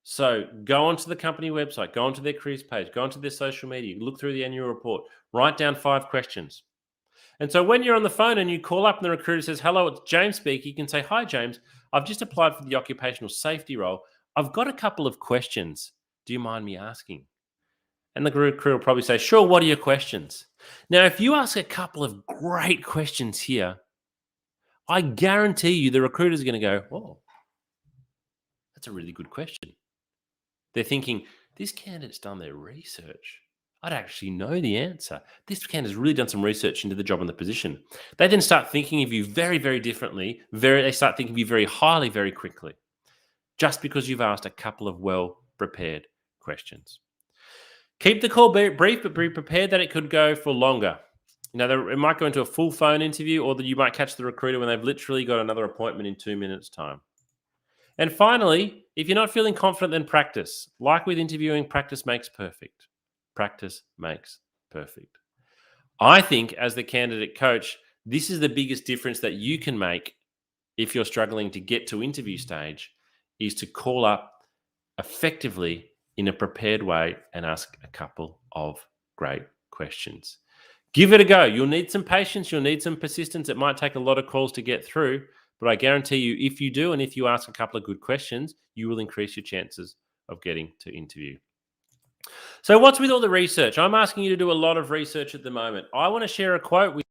So go onto the company website, go onto their careers page, go onto their social media, look through the annual report, write down 5 questions. And so when you're on the phone and you call up and the recruiter says, hello, it's James speaking, you can say, hi, James, I've just applied for the occupational safety role. I've got a couple of questions. Do you mind me asking? And the recruiter will probably say, sure, what are your questions? Now, if you ask a couple of great questions here, I guarantee you the recruiter is going to go, oh, that's a really good question. They're thinking, this candidate's done their research. I'd actually know the answer. This candidate's really done some research into the job and the position. They then start thinking of you very, very differently. They start thinking of you very highly, very quickly, just because you've asked a couple of well-prepared questions. Keep the call brief, but be prepared that it could go for longer. It might go into a full phone interview, or that you might catch the recruiter when they've literally got another appointment in 2 minutes' time. And finally, if you're not feeling confident, then practice. Like with interviewing, practice makes perfect. Practice makes perfect. I think as the candidate coach, this is the biggest difference that you can make if you're struggling to get to interview stage, is to call up effectively in a prepared way and ask a couple of great questions. Give it a go. You'll need some patience. You'll need some persistence. It might take a lot of calls to get through, but I guarantee you, if you do, and if you ask a couple of good questions, you will increase your chances of getting to interview. So what's with all the research? I'm asking you to do a lot of research at the moment. I want to share a quote with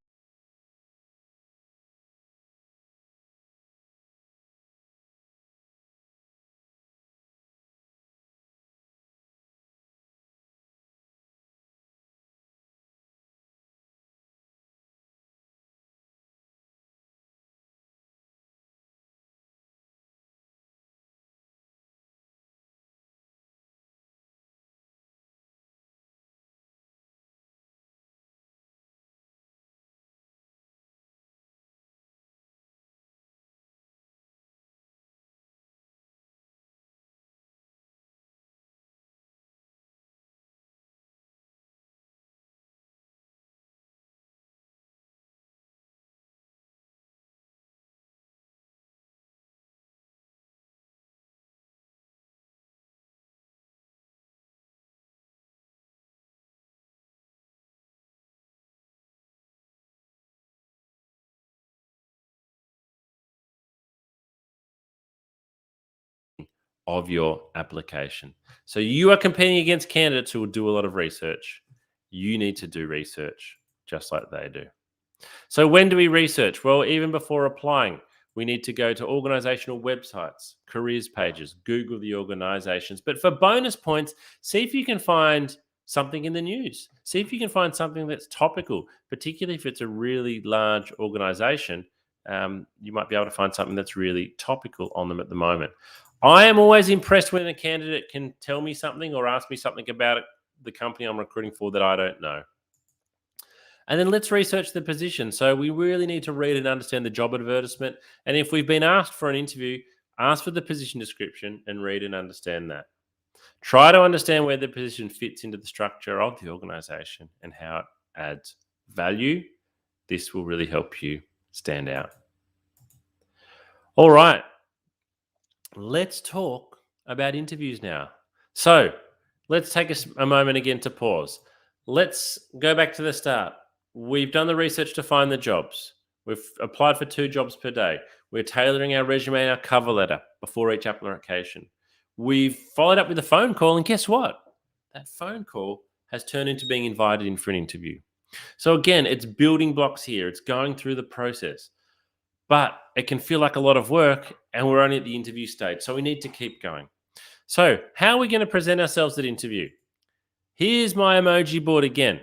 of your application. So you are competing against candidates who will do a lot of research. You need to do research just like they do. So when do we research? Well, even before applying, we need to go to organizational websites, careers pages, Google the organizations. But for bonus points, see if you can find something in the news. See if you can find something that's topical, particularly if it's a really large organization. You might be able to find something that's really topical on them at the moment. I am always impressed when a candidate can tell me something or ask me something about it, the company I'm recruiting for, that I don't know. And then let's research the position. So we really need to read and understand the job advertisement. And if we've been asked for an interview, ask for the position description and read and understand that. Try to understand where the position fits into the structure of the organization and how it adds value. This will really help you stand out. All right. Let's talk about interviews now. So let's take a moment again to pause. Let's go back to the start. We've done the research to find the jobs. We've applied for 2 jobs per day. We're tailoring our resume and our cover letter before each application. We've followed up with a phone call, and guess what? That phone call has turned into being invited in for an interview. So again, it's building blocks here. It's going through the process. But it can feel like a lot of work, and we're only at the interview stage. So we need to keep going. So how are we going to present ourselves at interview? Here's my emoji board again.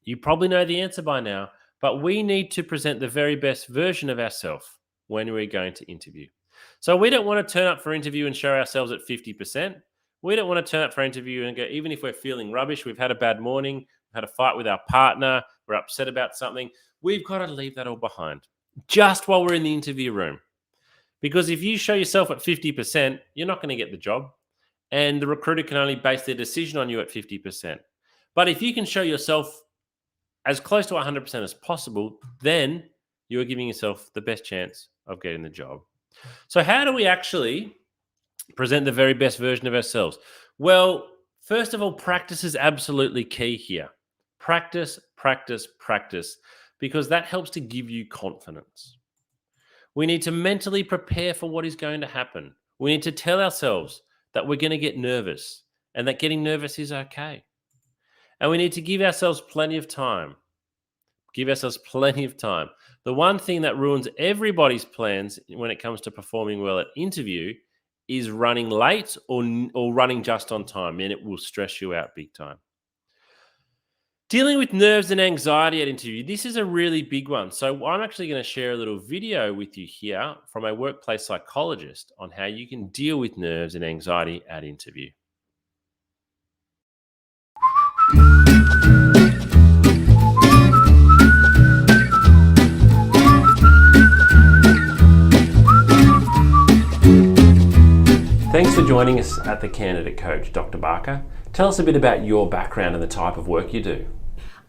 You probably know the answer by now, but we need to present the very best version of ourselves when we're going to interview. So we don't want to turn up for interview and show ourselves at 50%. We don't want to turn up for interview and go, even if we're feeling rubbish, we've had a bad morning, we've had a fight with our partner, we're upset about something, we've got to leave that all behind just while we're in the interview room. Because if you show yourself at 50%, you're not going to get the job. And the recruiter can only base their decision on you at 50%. But if you can show yourself as close to 100% as possible, then you're giving yourself the best chance of getting the job. So how do we actually present the very best version of ourselves? Well, first of all, practice is absolutely key here. Practice, practice, practice, because that helps to give you confidence. We need to mentally prepare for what is going to happen. We need to tell ourselves that we're going to get nervous and that getting nervous is okay. And we need to give ourselves plenty of time. Give ourselves plenty of time. The one thing that ruins everybody's plans when it comes to performing well at interview is running late or running just on time, and it will stress you out big time. Dealing with nerves and anxiety at interview. This is a really big one. So I'm actually going to share a little video with you here from a workplace psychologist on how you can deal with nerves and anxiety at interview. Thanks for joining us at the Candidate Coach, Dr. Barker. Tell us a bit about your background and the type of work you do.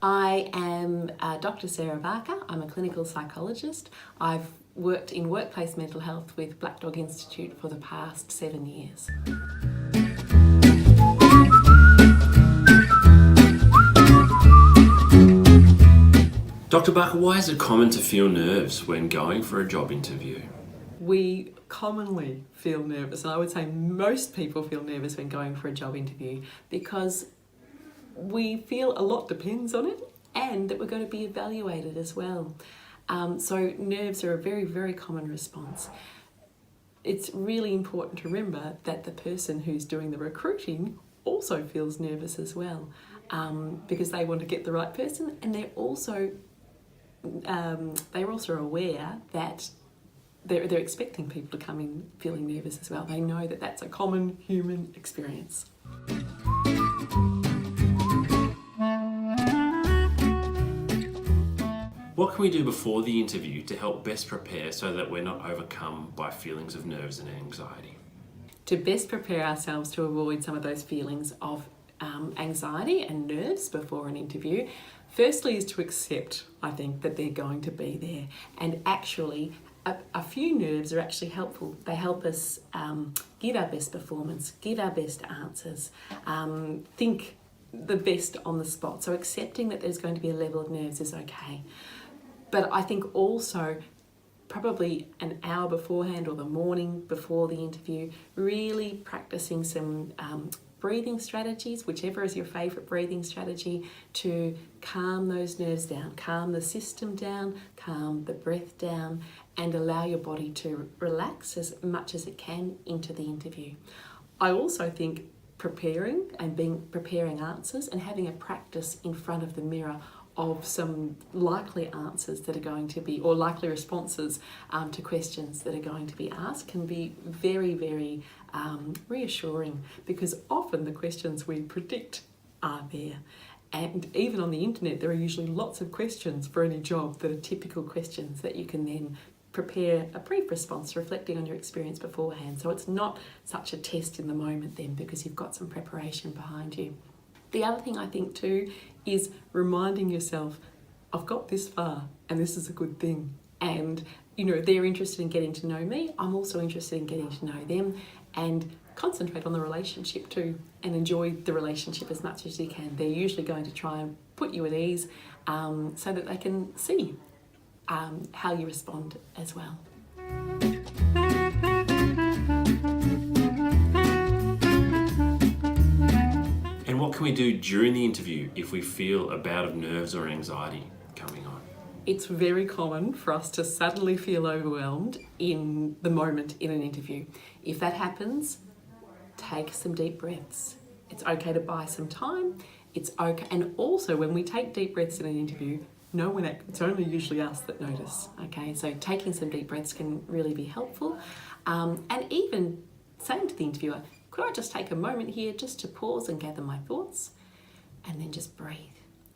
I am Dr. Sarah Barker. I'm a clinical psychologist. I've worked in workplace mental health with Black Dog Institute for the past 7 years. Dr. Barker, why is it common to feel nerves when going for a job interview? We commonly feel nervous, and I would say most people feel nervous when going for a job interview because we feel a lot depends on it and that we're going to be evaluated as well. So nerves are a very, very common response. It's really important to remember that the person who's doing the recruiting also feels nervous as well because they want to get the right person, and they're also aware that they're expecting people to come in feeling nervous as well. They know that that's a common human experience. What can we do before the interview to help best prepare so that we're not overcome by feelings of nerves and anxiety? To best prepare ourselves to avoid some of those feelings of anxiety and nerves before an interview, firstly is to accept, I think, that they're going to be there. And actually, a few nerves are actually helpful. They help us give our best performance, give our best answers, think the best on the spot. So accepting that there's going to be a level of nerves is okay. But I think also probably an hour beforehand or the morning before the interview, really practicing some breathing strategies, whichever is your favourite breathing strategy, to calm those nerves down, calm the system down, calm the breath down, and allow your body to relax as much as it can into the interview. I also think preparing answers and having a practice in front of the mirror of some likely answers that are going to be, or likely responses to questions that are going to be asked can be very, very reassuring, because often the questions we predict are there. And even on the internet, there are usually lots of questions for any job that are typical questions that you can then prepare a brief response reflecting on your experience beforehand. So it's not such a test in the moment then, because you've got some preparation behind you. The other thing I think too is reminding yourself, I've got this far and this is a good thing. And, you know, they're interested in getting to know me. I'm also interested in getting to know them, and concentrate on the relationship too and enjoy the relationship as much as you can. They're usually going to try and put you at ease so that they can see how you respond as well. And what can we do during the interview if we feel a bout of nerves or anxiety coming on? It's very common for us to suddenly feel overwhelmed in the moment in an interview. If that happens, take some deep breaths. It's okay to buy some time. It's okay. And also, when we take deep breaths in an interview, it's only usually us that notice. Okay, so taking some deep breaths can really be helpful. And even saying to the interviewer, could I just take a moment here just to pause and gather my thoughts, and then just breathe.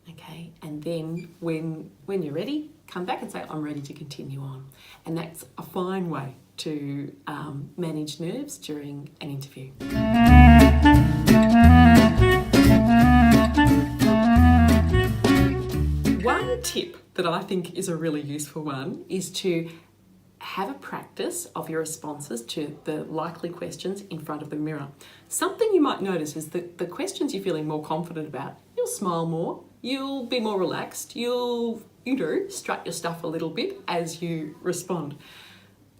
Okay, and then when you're ready, come back and say, I'm ready to continue on. And that's a fine way to manage nerves during an interview. One tip that I think is a really useful one is to have a practice of your responses to the likely questions in front of the mirror. Something you might notice is that the questions you're feeling more confident about, you'll smile more, you'll be more relaxed, you'll, strut your stuff a little bit as you respond.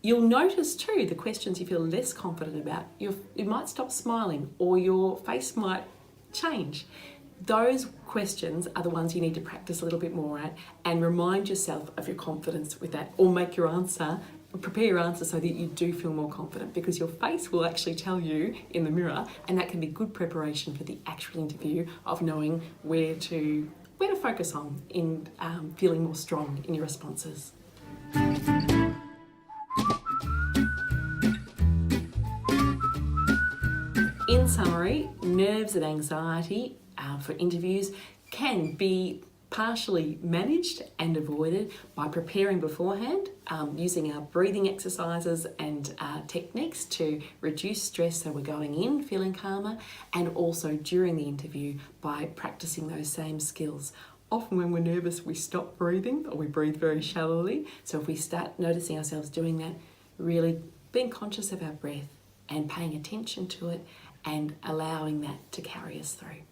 You'll notice too, the questions you feel less confident about, you might stop smiling or your face might change. Those questions are the ones you need to practice a little bit more at, and remind yourself of your confidence with that, or prepare your answer so that you do feel more confident, because your face will actually tell you in the mirror, and that can be good preparation for the actual interview of knowing where to where to focus on in feeling more strong in your responses. In summary, nerves and anxiety for interviews can be partially managed and avoided by preparing beforehand, using our breathing exercises and techniques to reduce stress so we're going in feeling calmer, and also during the interview by practicing those same skills. Often when we're nervous, we stop breathing or we breathe very shallowly. So if we start noticing ourselves doing that, really being conscious of our breath and paying attention to it and allowing that to carry us through.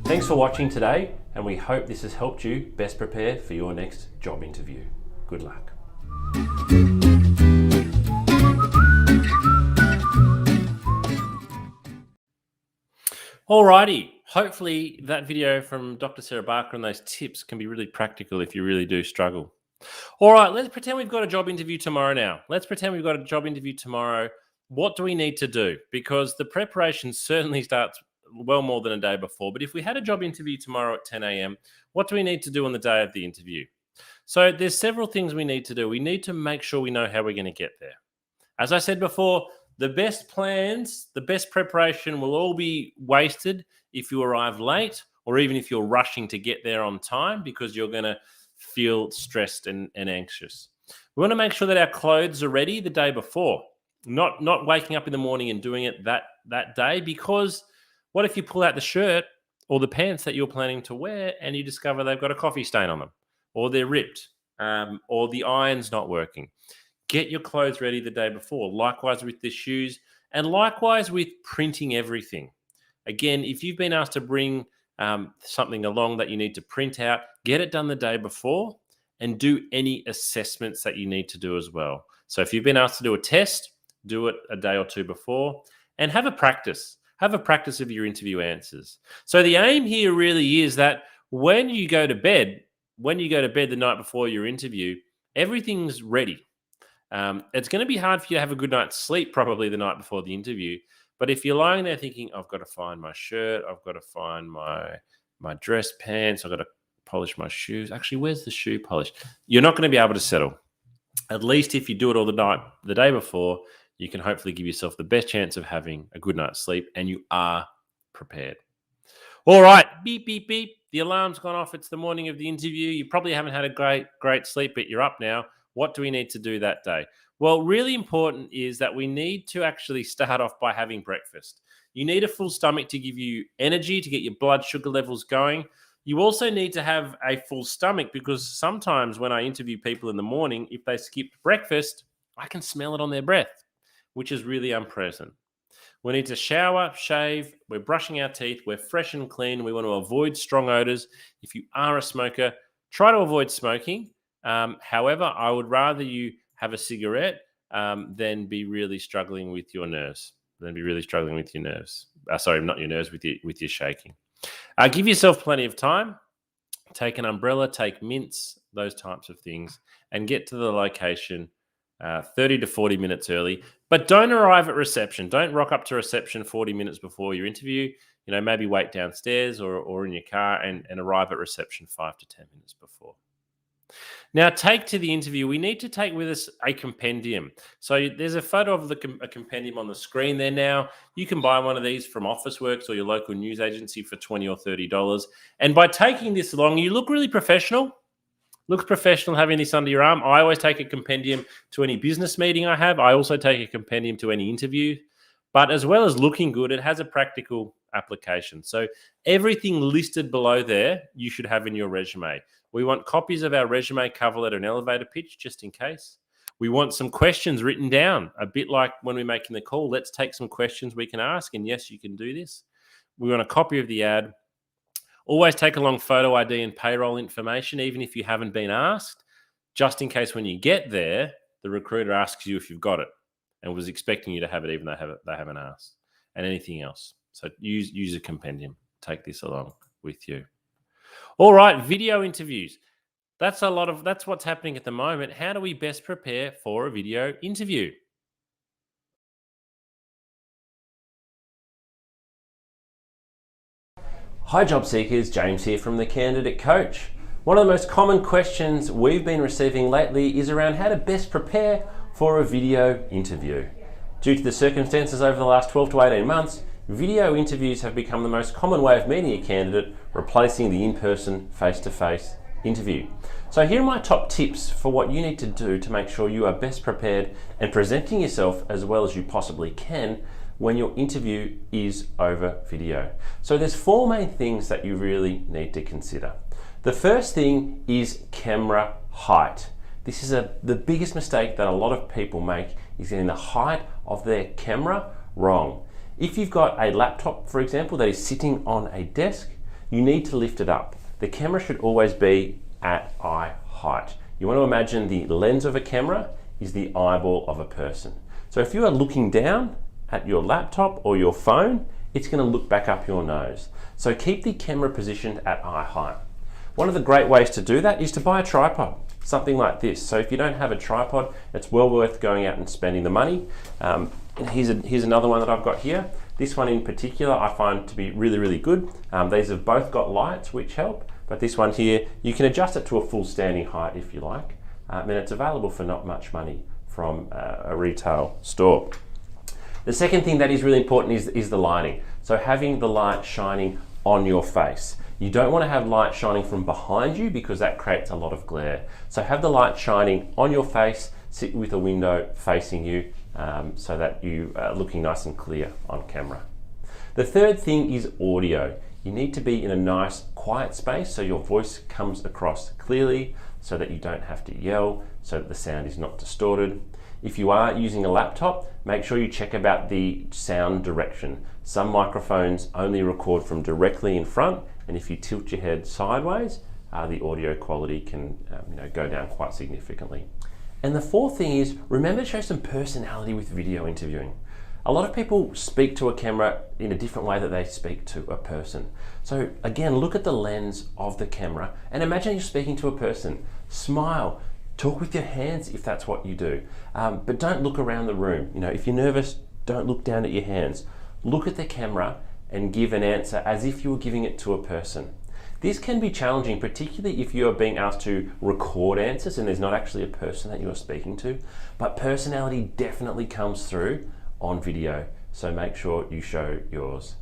Thanks for watching today, and we hope this has helped you best prepare for your next job interview. Good luck. Alrighty, hopefully that video from Dr. Sarah Barker and those tips can be really practical if you really do struggle. All right, let's pretend we've got a job interview tomorrow now. Let's pretend we've got a job interview tomorrow. What do we need to do? Because the preparation certainly starts well more than a day before. But if we had a job interview tomorrow at 10 a.m., what do we need to do on the day of the interview? So there's several things we need to do. We need to make sure we know how we're going to get there. As I said before, the best plans, the best preparation will all be wasted if you arrive late or even if you're rushing to get there on time because you're going to feel stressed and anxious. We want to make sure that our clothes are ready the day before, not waking up in the morning and doing it that day, because what if you pull out the shirt or the pants that you're planning to wear and you discover they've got a coffee stain on them or they're ripped or the iron's not working? Get your clothes ready the day before. Likewise with the shoes and likewise with printing everything. Again, if you've been asked to bring something along that you need to print out, get it done the day before and do any assessments that you need to do as well. So if you've been asked to do a test, do it a day or two before and have a practice. Have a practice of your interview answers. So the aim here really is that when you go to bed the night before your interview, everything's ready. It's going to be hard for you to have a good night's sleep probably the night before the interview. But if you're lying there thinking, I've got to find my shirt, I've got to find my dress pants, I've got to polish my shoes. Actually, where's the shoe polish? You're not going to be able to settle. At least if you do it all the day before, you can hopefully give yourself the best chance of having a good night's sleep and you are prepared. All right, beep, beep, beep. The alarm's gone off. It's the morning of the interview. You probably haven't had a great sleep, but you're up now. What do we need to do that day? Well, really important is that we need to actually start off by having breakfast. You need a full stomach to give you energy, to get your blood sugar levels going. You also need to have a full stomach because sometimes when I interview people in the morning, if they skipped breakfast, I can smell it on their breath, which is really unpleasant. We need to shower, shave, we're brushing our teeth, we're fresh and clean. We want to avoid strong odors. If you are a smoker, try to avoid smoking. However, I would rather you have a cigarette than be really struggling with your nerves. Sorry, not your nerves, with your shaking. Give yourself plenty of time. Take an umbrella, take mints, those types of things, and get to the location 30 to 40 minutes early. But don't arrive at reception. Don't rock up to reception 40 minutes before your interview. Maybe wait downstairs or in your car and arrive at reception 5 to 10 minutes before. Now, take to the interview, we need to take with us a compendium. So there's a photo of a compendium on the screen there now. You can buy one of these from Officeworks or your local news agency for $20 or $30. And by taking this along, you look really professional. Looks professional having this under your arm. I always take a compendium to any business meeting I have. I also take a compendium to any interview. But as well as looking good, it has a practical application. So everything listed below there, you should have in your resume. We want copies of our resume, cover letter, and elevator pitch, just in case. We want some questions written down, a bit like when we're making the call. Let's take some questions we can ask, and yes, you can do this. We want a copy of the ad. Always take along photo ID and payroll information, even if you haven't been asked, just in case when you get there, the recruiter asks you if you've got it and was expecting you to have it even though they haven't asked, and anything else. So use a compendium. Take this along with you. All right, video interviews. That's what's happening at the moment. How do we best prepare for a video interview? Hi job seekers, James here from The Candidate Coach. One of the most common questions we've been receiving lately is around how to best prepare for a video interview. Due to the circumstances over the last 12 to 18 months, video interviews have become the most common way of meeting a candidate, replacing the in-person, face-to-face interview. So here are my top tips for what you need to do to make sure you are best prepared and presenting yourself as well as you possibly can when your interview is over video. So there's four main things that you really need to consider. The first thing is camera height. This is the biggest mistake that a lot of people make, is getting the height of their camera wrong. If you've got a laptop, for example, that is sitting on a desk, you need to lift it up. The camera should always be at eye height. You want to imagine the lens of a camera is the eyeball of a person. So if you are looking down at your laptop or your phone, it's going to look back up your nose. So keep the camera positioned at eye height. One of the great ways to do that is to buy a tripod, something like this. So if you don't have a tripod, it's well worth going out and spending the money. And here's another one that I've got here. This one in particular I find to be really, really good. These have both got lights which help, but this one here, you can adjust it to a full standing height if you like. And it's available for not much money from a retail store. The second thing that is really important is the lighting. So having the light shining on your face. You don't want to have light shining from behind you because that creates a lot of glare. So have the light shining on your face, sit with a window facing you so that you are looking nice and clear on camera. The third thing is audio. You need to be in a nice quiet space so your voice comes across clearly, so that you don't have to yell, so that the sound is not distorted. If you are using a laptop, make sure you check about the sound direction. Some microphones only record from directly in front, and if you tilt your head sideways, the audio quality can go down quite significantly. And the fourth thing is, remember to show some personality with video interviewing. A lot of people speak to a camera in a different way that they speak to a person. So again, look at the lens of the camera and imagine you're speaking to a person. Smile. Talk with your hands if that's what you do, but don't look around the room. If you're nervous, don't look down at your hands. Look at the camera and give an answer as if you were giving it to a person. This can be challenging, particularly if you are being asked to record answers and there's not actually a person that you are speaking to, but personality definitely comes through on video, so make sure you show yours.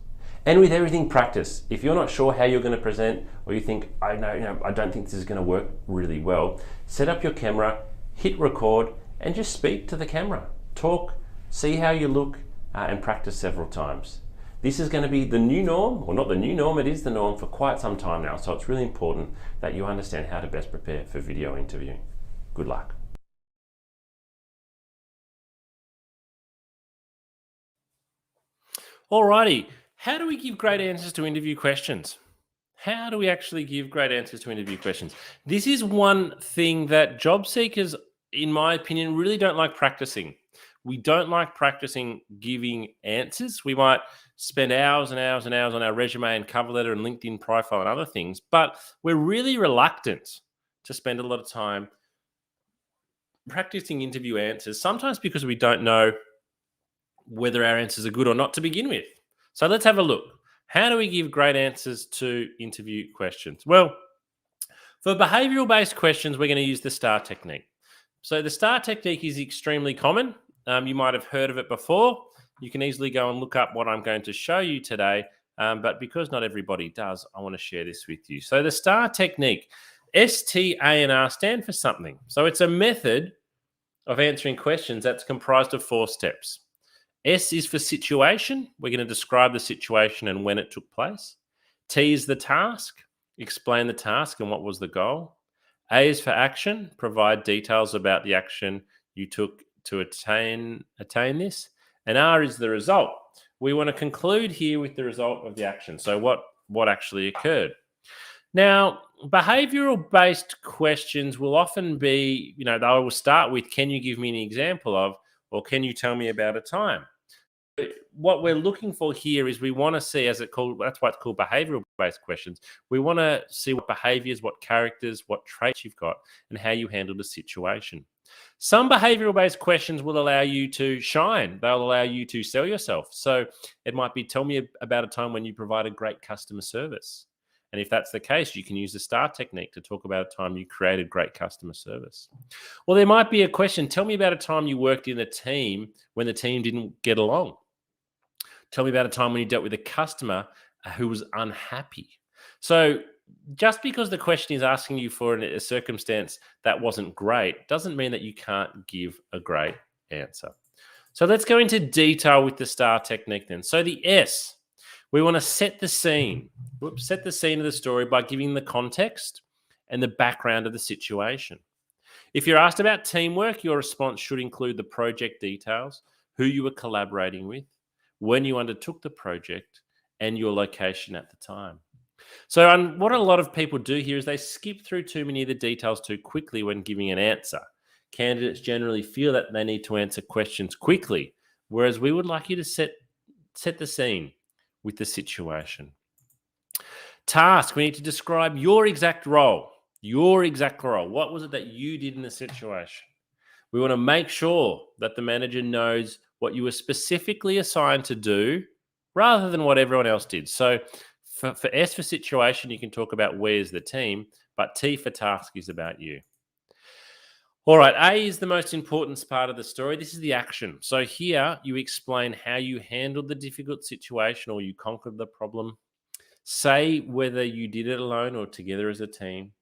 And with everything, practice. If you're not sure how you're going to present, or you think, I don't think this is going to work really well, set up your camera, hit record, and just speak to the camera. Talk, see how you look, and practice several times. This is going to be the new norm, or not the new norm, it is the norm for quite some time now, so it's really important that you understand how to best prepare for video interviewing. Good luck. Alrighty. How do we give great answers to interview questions? How do we actually give great answers to interview questions? This is one thing that job seekers, in my opinion, really don't like practicing. We don't like practicing giving answers. We might spend hours and hours and hours on our resume and cover letter and LinkedIn profile and other things, but we're really reluctant to spend a lot of time practicing interview answers, sometimes because we don't know whether our answers are good or not to begin with. So let's have a look. How do we give great answers to interview questions? Well, for behavioral-based questions, we're going to use the STAR technique. So the STAR technique is extremely common. You might have heard of it before. You can easily go and look up what I'm going to show you today. But because not everybody does, I want to share this with you. So the STAR technique, S-T-A-R stand for something. So it's a method of answering questions that's comprised of 4 steps. S is for situation. We're going to describe the situation and when it took place. T is the task. Explain the task and what was the goal. A is for action. Provide details about the action you took to attain this. And R is the result. We want to conclude here with the result of the action. So what actually occurred. Now, behavioral-based questions will often be, they will start with, can you give me an example of, or can you tell me about a time? What we're looking for here is we want to see, that's why it's called behavioral-based questions. We want to see what behaviors, what characters, what traits you've got, and how you handle the situation. Some behavioral-based questions will allow you to shine. They'll allow you to sell yourself. So it might be, tell me about a time when you provided great customer service. And if that's the case, you can use the STAR technique to talk about a time you created great customer service. Or there might be a question, tell me about a time you worked in a team when the team didn't get along. Tell me about a time when you dealt with a customer who was unhappy. So just because the question is asking you for a circumstance that wasn't great doesn't mean that you can't give a great answer. So let's go into detail with the STAR technique then. So the S, we want to set the scene. Set the scene of the story by giving the context and the background of the situation. If you're asked about teamwork, your response should include the project details, who you were collaborating with, when you undertook the project, and your location at the time. So what a lot of people do here is they skip through too many of the details too quickly when giving an answer. Candidates generally feel that they need to answer questions quickly, whereas we would like you to set the scene with the situation. Task, we need to describe your exact role. Your exact role. What was it that you did in the situation? We want to make sure that the manager knows what you were specifically assigned to do rather than what everyone else did. So for S for situation, you can talk about where's the team, but T for task is about you. All right, A is the most important part of the story. This is the action. So here you explain how you handled the difficult situation or you conquered the problem. Say whether you did it alone or together as a team.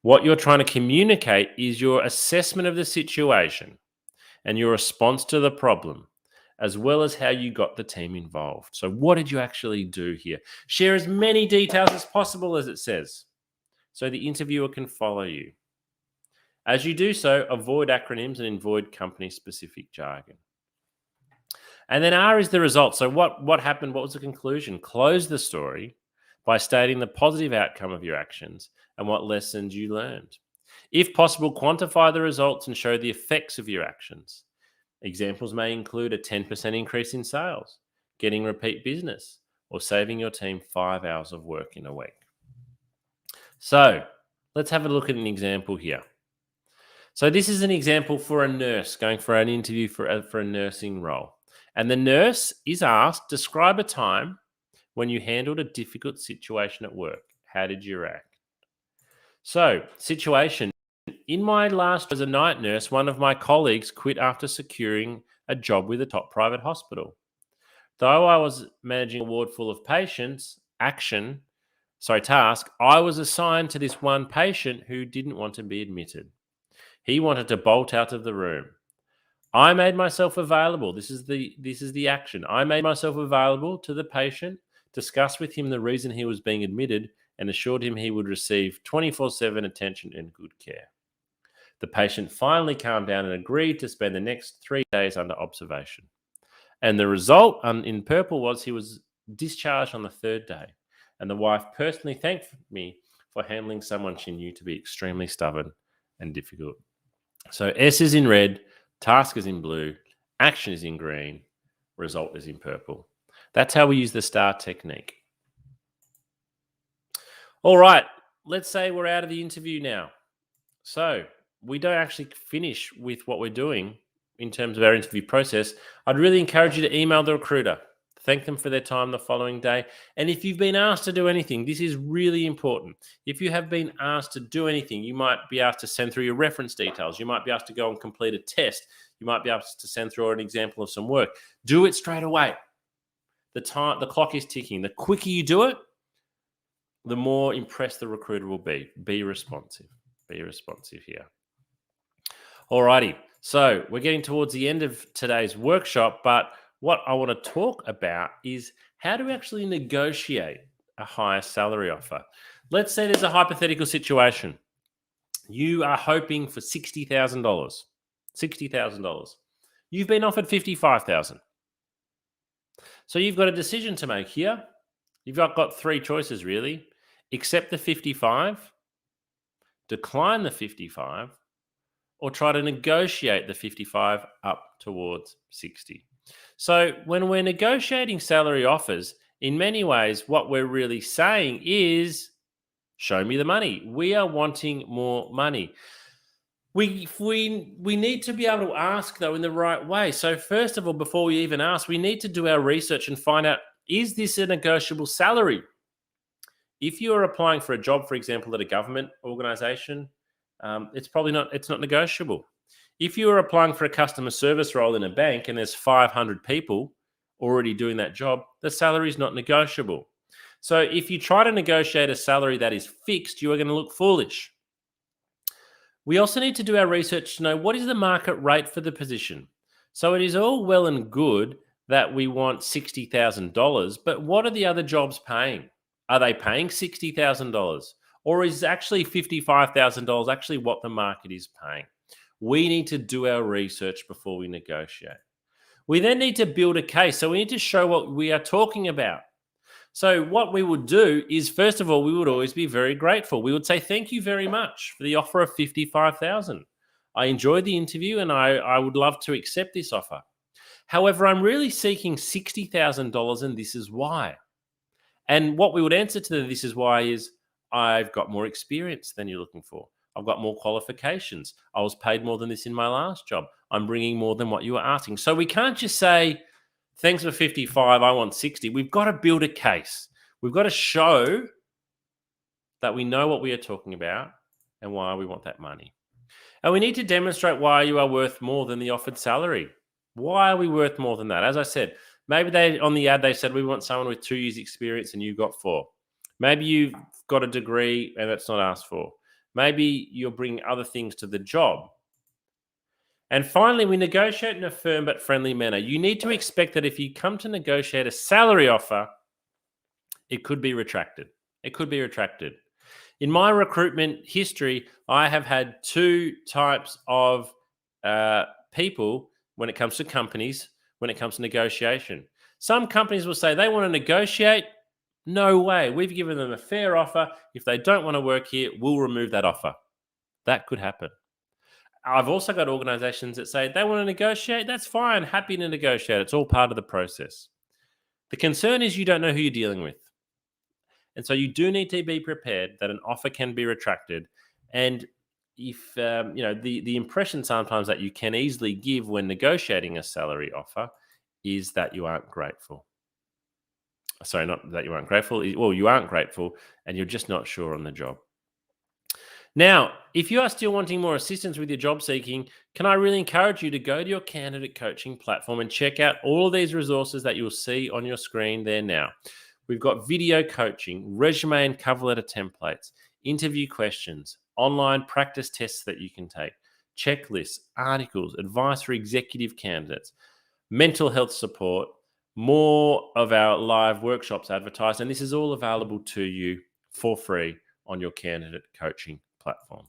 What you're trying to communicate is your assessment of the situation and your response to the problem, as well as how you got the team involved. So what did you actually do here? Share as many details as possible, as it says, so the interviewer can follow you. As you do so, avoid acronyms and avoid company-specific jargon. And then R is the result. So what happened? What was the conclusion? Close the story by stating the positive outcome of your actions and what lessons you learned. If possible, quantify the results and show the effects of your actions. Examples may include a 10% increase in sales, getting repeat business, or saving your team 5 hours of work in a week. So let's have a look at an example here. So this is an example for a nurse going for an interview for a nursing role. And the nurse is asked, describe a time when you handled a difficult situation at work. How did you react? So, situation. In my last as a night nurse, one of my colleagues quit after securing a job with a top private hospital. Though I was managing a ward full of patients, task, I was assigned to this one patient who didn't want to be admitted. He wanted to bolt out of the room. I made myself available. This is the action. I made myself available to the patient, discussed with him the reason he was being admitted, and assured him he would receive 24/7 attention and good care. The patient finally calmed down and agreed to spend the next 3 days under observation. And the result in purple was he was discharged on the 3rd day. And the wife personally thanked me for handling someone she knew to be extremely stubborn and difficult. So S is in red, task is in blue, action is in green, result is in purple. That's how we use the STAR technique. All right, let's say we're out of the interview now. So we don't actually finish with what we're doing in terms of our interview process. I'd really encourage you to email the recruiter, thank them for their time the following day. And if you've been asked to do anything, this is really important. If you have been asked to do anything, you might be asked to send through your reference details. You might be asked to go and complete a test. You might be asked to send through an example of some work. Do it straight away. The clock is ticking. The quicker you do it, the more impressed the recruiter will be. Be responsive. Be responsive here. Alrighty, so we're getting towards the end of today's workshop, but what I want to talk about is how to actually negotiate a higher salary offer. Let's say there's a hypothetical situation. You are hoping for $60,000. $60,000. You've been offered $55,000. So you've got a decision to make here. You've got 3 choices really. Accept the 55, decline the 55, or try to negotiate the 55 up towards 60. So when we're negotiating salary offers, in many ways, what we're really saying is, show me the money. We are wanting more money. We need to be able to ask, though, in the right way. So first of all, before we even ask, we need to do our research and find out, is this a negotiable salary? If you are applying for a job, for example, at a government organization, it's not negotiable. If you are applying for a customer service role in a bank and there's 500 people already doing that job, the salary is not negotiable. So if you try to negotiate a salary that is fixed, you are going to look foolish. We also need to do our research to know what is the market rate for the position. So it is all well and good that we want $60,000, but what are the other jobs paying? Are they paying $60,000? Or is actually $55,000 actually what the market is paying? We need to do our research before we negotiate. We then need to build a case. So we need to show what we are talking about. So what we would do is, first of all, we would always be very grateful. We would say, thank you very much for the offer of $55,000. I enjoyed the interview and I would love to accept this offer. However, I'm really seeking $60,000 and this is why. And what we would answer to the this is why is, I've got more experience than you're looking for. I've got more qualifications. I was paid more than this in my last job. I'm bringing more than what you were asking. So we can't just say, thanks for 55, I want 60. We've got to build a case. We've got to show that we know what we are talking about and why we want that money. And we need to demonstrate why you are worth more than the offered salary. Why are we worth more than that? As I said, maybe on the ad, they said, we want someone with 2 years experience and you got 4. Maybe you've got a degree and that's not asked for. Maybe you're bringing other things to the job. And finally, we negotiate in a firm but friendly manner. You need to expect that if you come to negotiate a salary offer, it could be retracted. It could be retracted. In my recruitment history, I have had 2 types of people when it comes to companies, when it comes to negotiation. Some companies will say they want to negotiate. No way. We've given them a fair offer. If they don't want to work here, we'll remove that offer. That could happen. I've also got organizations that say they want to negotiate. That's fine. Happy to negotiate. It's all part of the process. The concern is you don't know who you're dealing with. And so you do need to be prepared that an offer can be retracted. And if, the impression sometimes that you can easily give when negotiating a salary offer is that you aren't grateful. Sorry, not that you aren't grateful. Well, you aren't grateful and you're just not sure on the job. Now, if you are still wanting more assistance with your job seeking, can I really encourage you to go to your candidate coaching platform and check out all of these resources that you'll see on your screen there now. We've got video coaching, resume and cover letter templates, interview questions, online practice tests that you can take, checklists, articles, advice for executive candidates, mental health support, more of our live workshops advertised, and this is all available to you for free on your candidate coaching platform.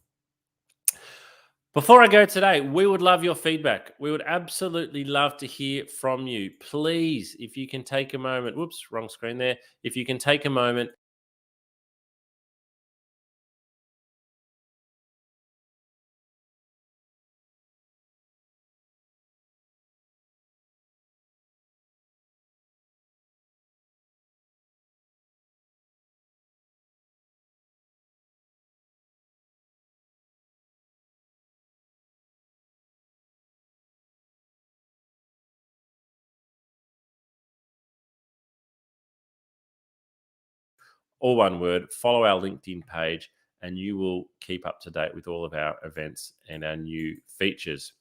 Before I go today, we would love your feedback. We would absolutely love to hear from you. Please, if you can take a moment, whoops, wrong screen there. If you can take a moment, all one word, follow our LinkedIn page and you will keep up to date with all of our events and our new features.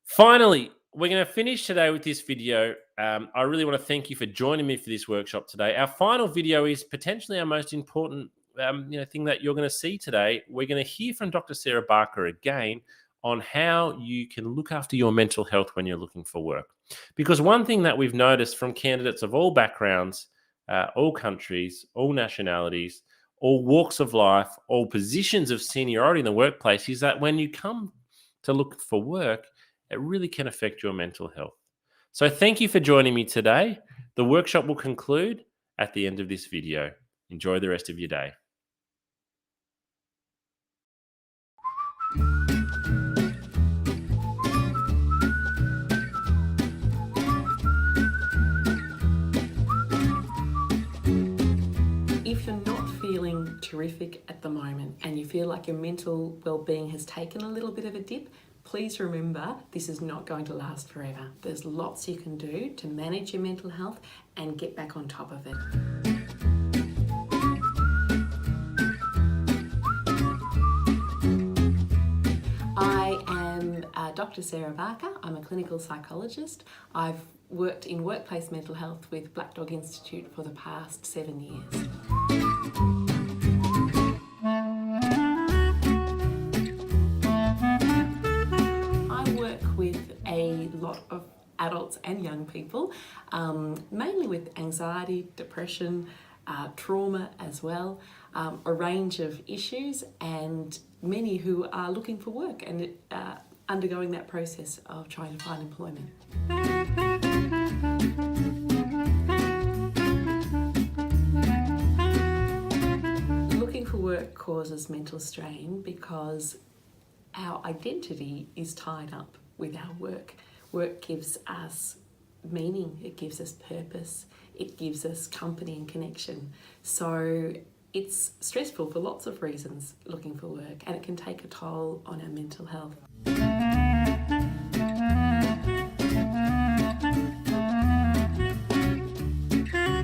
Finally, we're going to finish today with this video. I really want to thank you for joining me for this workshop today. Our final video is potentially our most important thing that you're going to see today. We're going to hear from Dr. Sarah Barker again on how you can look after your mental health when you're looking for work. Because one thing that we've noticed from candidates of all backgrounds, all countries, all nationalities, all walks of life, all positions of seniority in the workplace is that when you come to look for work, it really can affect your mental health. So thank you for joining me today. The workshop will conclude at the end of this video. Enjoy the rest of your day. If you're not feeling terrific at the moment and you feel like your mental well-being has taken a little bit of a dip, please remember this is not going to last forever. There's lots you can do to manage your mental health and get back on top of it. I am Dr. Sarah Barker. I'm a clinical psychologist. I've worked in workplace mental health with Black Dog Institute for the past 7 years. A lot of adults and young people, mainly with anxiety, depression, trauma as well, a range of issues, and many who are looking for work and undergoing that process of trying to find employment. Looking for work causes mental strain because our identity is tied up with our work. Work gives us meaning, it gives us purpose, it gives us company and connection. So it's stressful for lots of reasons looking for work, and it can take a toll on our mental health.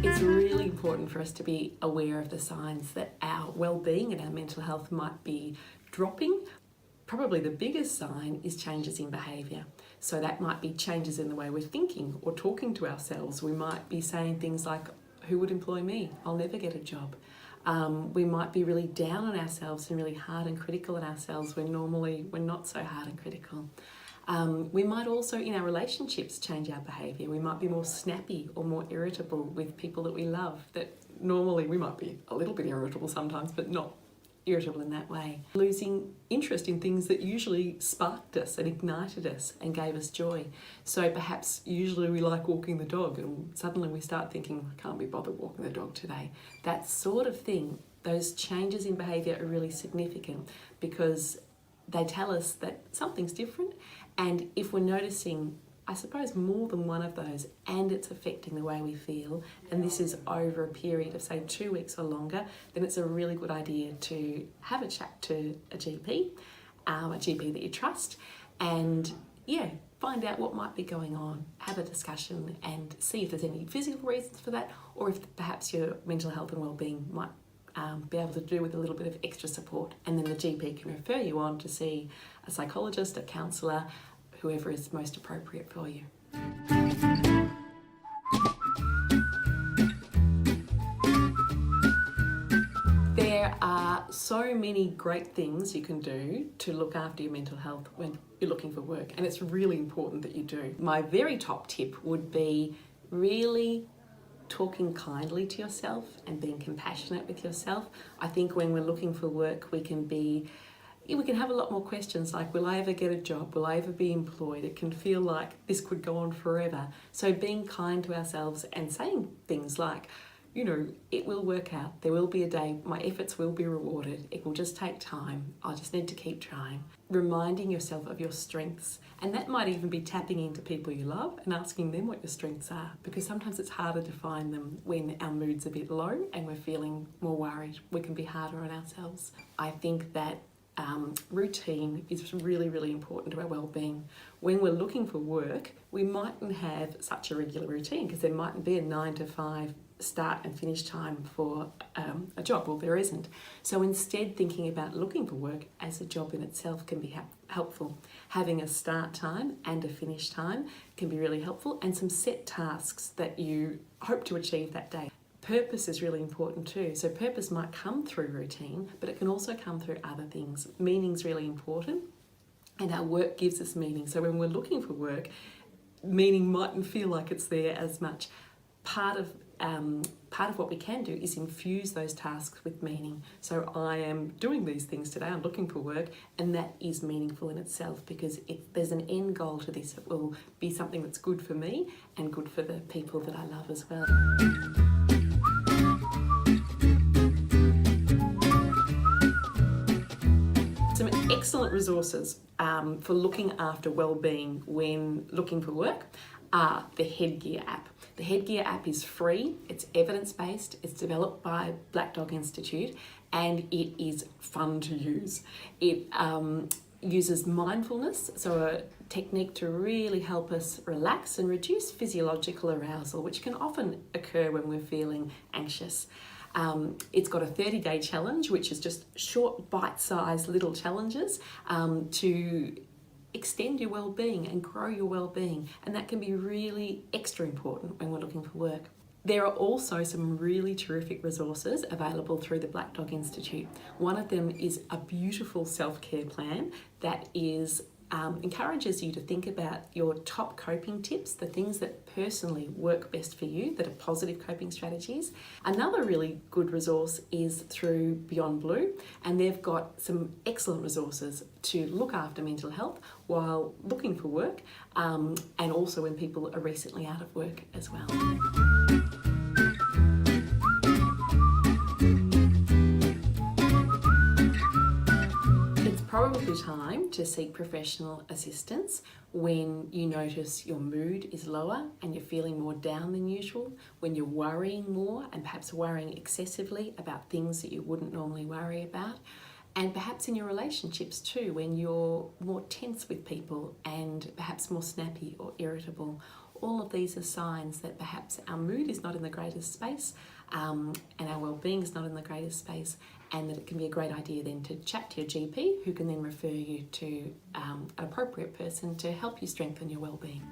It's really important for us to be aware of the signs that our well-being and our mental health might be dropping. Probably the biggest sign is changes in behaviour. So that might be changes in the way we're thinking or talking to ourselves. We might be saying things like, who would employ me? I'll never get a job. We might be really down on ourselves and really hard and critical on ourselves when normally we're not so hard and critical. We might also, in our relationships, change our behaviour. We might be more snappy or more irritable with people that we love, that normally we might be a little bit irritable sometimes, but not irritable in that way. Losing interest in things that usually sparked us and ignited us and gave us joy. So perhaps usually we like walking the dog and suddenly we start thinking, I can't be bothered walking the dog today. That sort of thing, those changes in behaviour are really significant because they tell us that something's different, and if we're noticing, I suppose, more than one of those and it's affecting the way we feel, and this is over a period of say 2 weeks or longer, then it's a really good idea to have a chat to a GP that you trust, and find out what might be going on, have a discussion and see if there's any physical reasons for that, or if perhaps your mental health and wellbeing might be able to do with a little bit of extra support, and then the GP can refer you on to see a psychologist, a counsellor, whoever is most appropriate for you. There are so many great things you can do to look after your mental health when you're looking for work, and it's really important that you do. My very top tip would be really talking kindly to yourself and being compassionate with yourself. I think when we're looking for work, we can have a lot more questions like, will I ever get a job? Will I ever be employed? It can feel like this could go on forever. So being kind to ourselves and saying things like, it will work out. There will be a day, my efforts will be rewarded. It will just take time. I just need to keep trying. Reminding yourself of your strengths. And that might even be tapping into people you love and asking them what your strengths are, because sometimes it's harder to find them when our mood's a bit low and we're feeling more worried. We can be harder on ourselves. I think that routine is really, really important to our well-being. When we're looking for work, we mightn't have such a regular routine because there mightn't be a 9 to 5 start and finish time for a job. Well, there isn't. So instead, thinking about looking for work as a job in itself can be helpful. Having a start time and a finish time can be really helpful, and some set tasks that you hope to achieve that day. Purpose is really important too. So purpose might come through routine, but it can also come through other things. Meaning's really important, and our work gives us meaning. So when we're looking for work, meaning mightn't feel like it's there as much. Part of what we can do is infuse those tasks with meaning. So I am doing these things today, I'm looking for work, and that is meaningful in itself because there's an end goal to this. It will be something that's good for me and good for the people that I love as well. Some excellent resources for looking after well-being when looking for work are the Headgear app. The Headgear app is free, it's evidence-based, it's developed by Black Dog Institute, and it is fun to use. It uses mindfulness, so a technique to really help us relax and reduce physiological arousal, which can often occur when we're feeling anxious. It's got a 30-day challenge, which is just short, bite-sized little challenges to extend your well-being and grow your well-being, and that can be really extra important when we're looking for work. There are also some really terrific resources available through the Black Dog Institute. One of them is a beautiful self-care plan that encourages you to think about your top coping tips, the things that personally work best for you, that are positive coping strategies. Another really good resource is through Beyond Blue, and they've got some excellent resources to look after mental health while looking for work, and also when people are recently out of work as well. Probably time to seek professional assistance when you notice your mood is lower and you're feeling more down than usual, when you're worrying more and perhaps worrying excessively about things that you wouldn't normally worry about, and perhaps in your relationships too, when you're more tense with people and perhaps more snappy or irritable. All of these are signs that perhaps our mood is not in the greatest space and our well-being is not in the greatest space, and that it can be a great idea then to chat to your GP, who can then refer you to an appropriate person to help you strengthen your well-being.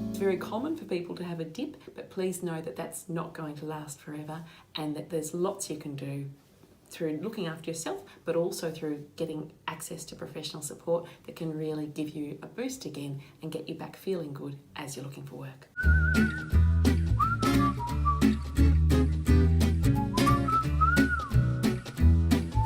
It's very common for people to have a dip, but please know that that's not going to last forever, and that there's lots you can do through looking after yourself, but also through getting access to professional support that can really give you a boost again and get you back feeling good as you're looking for work.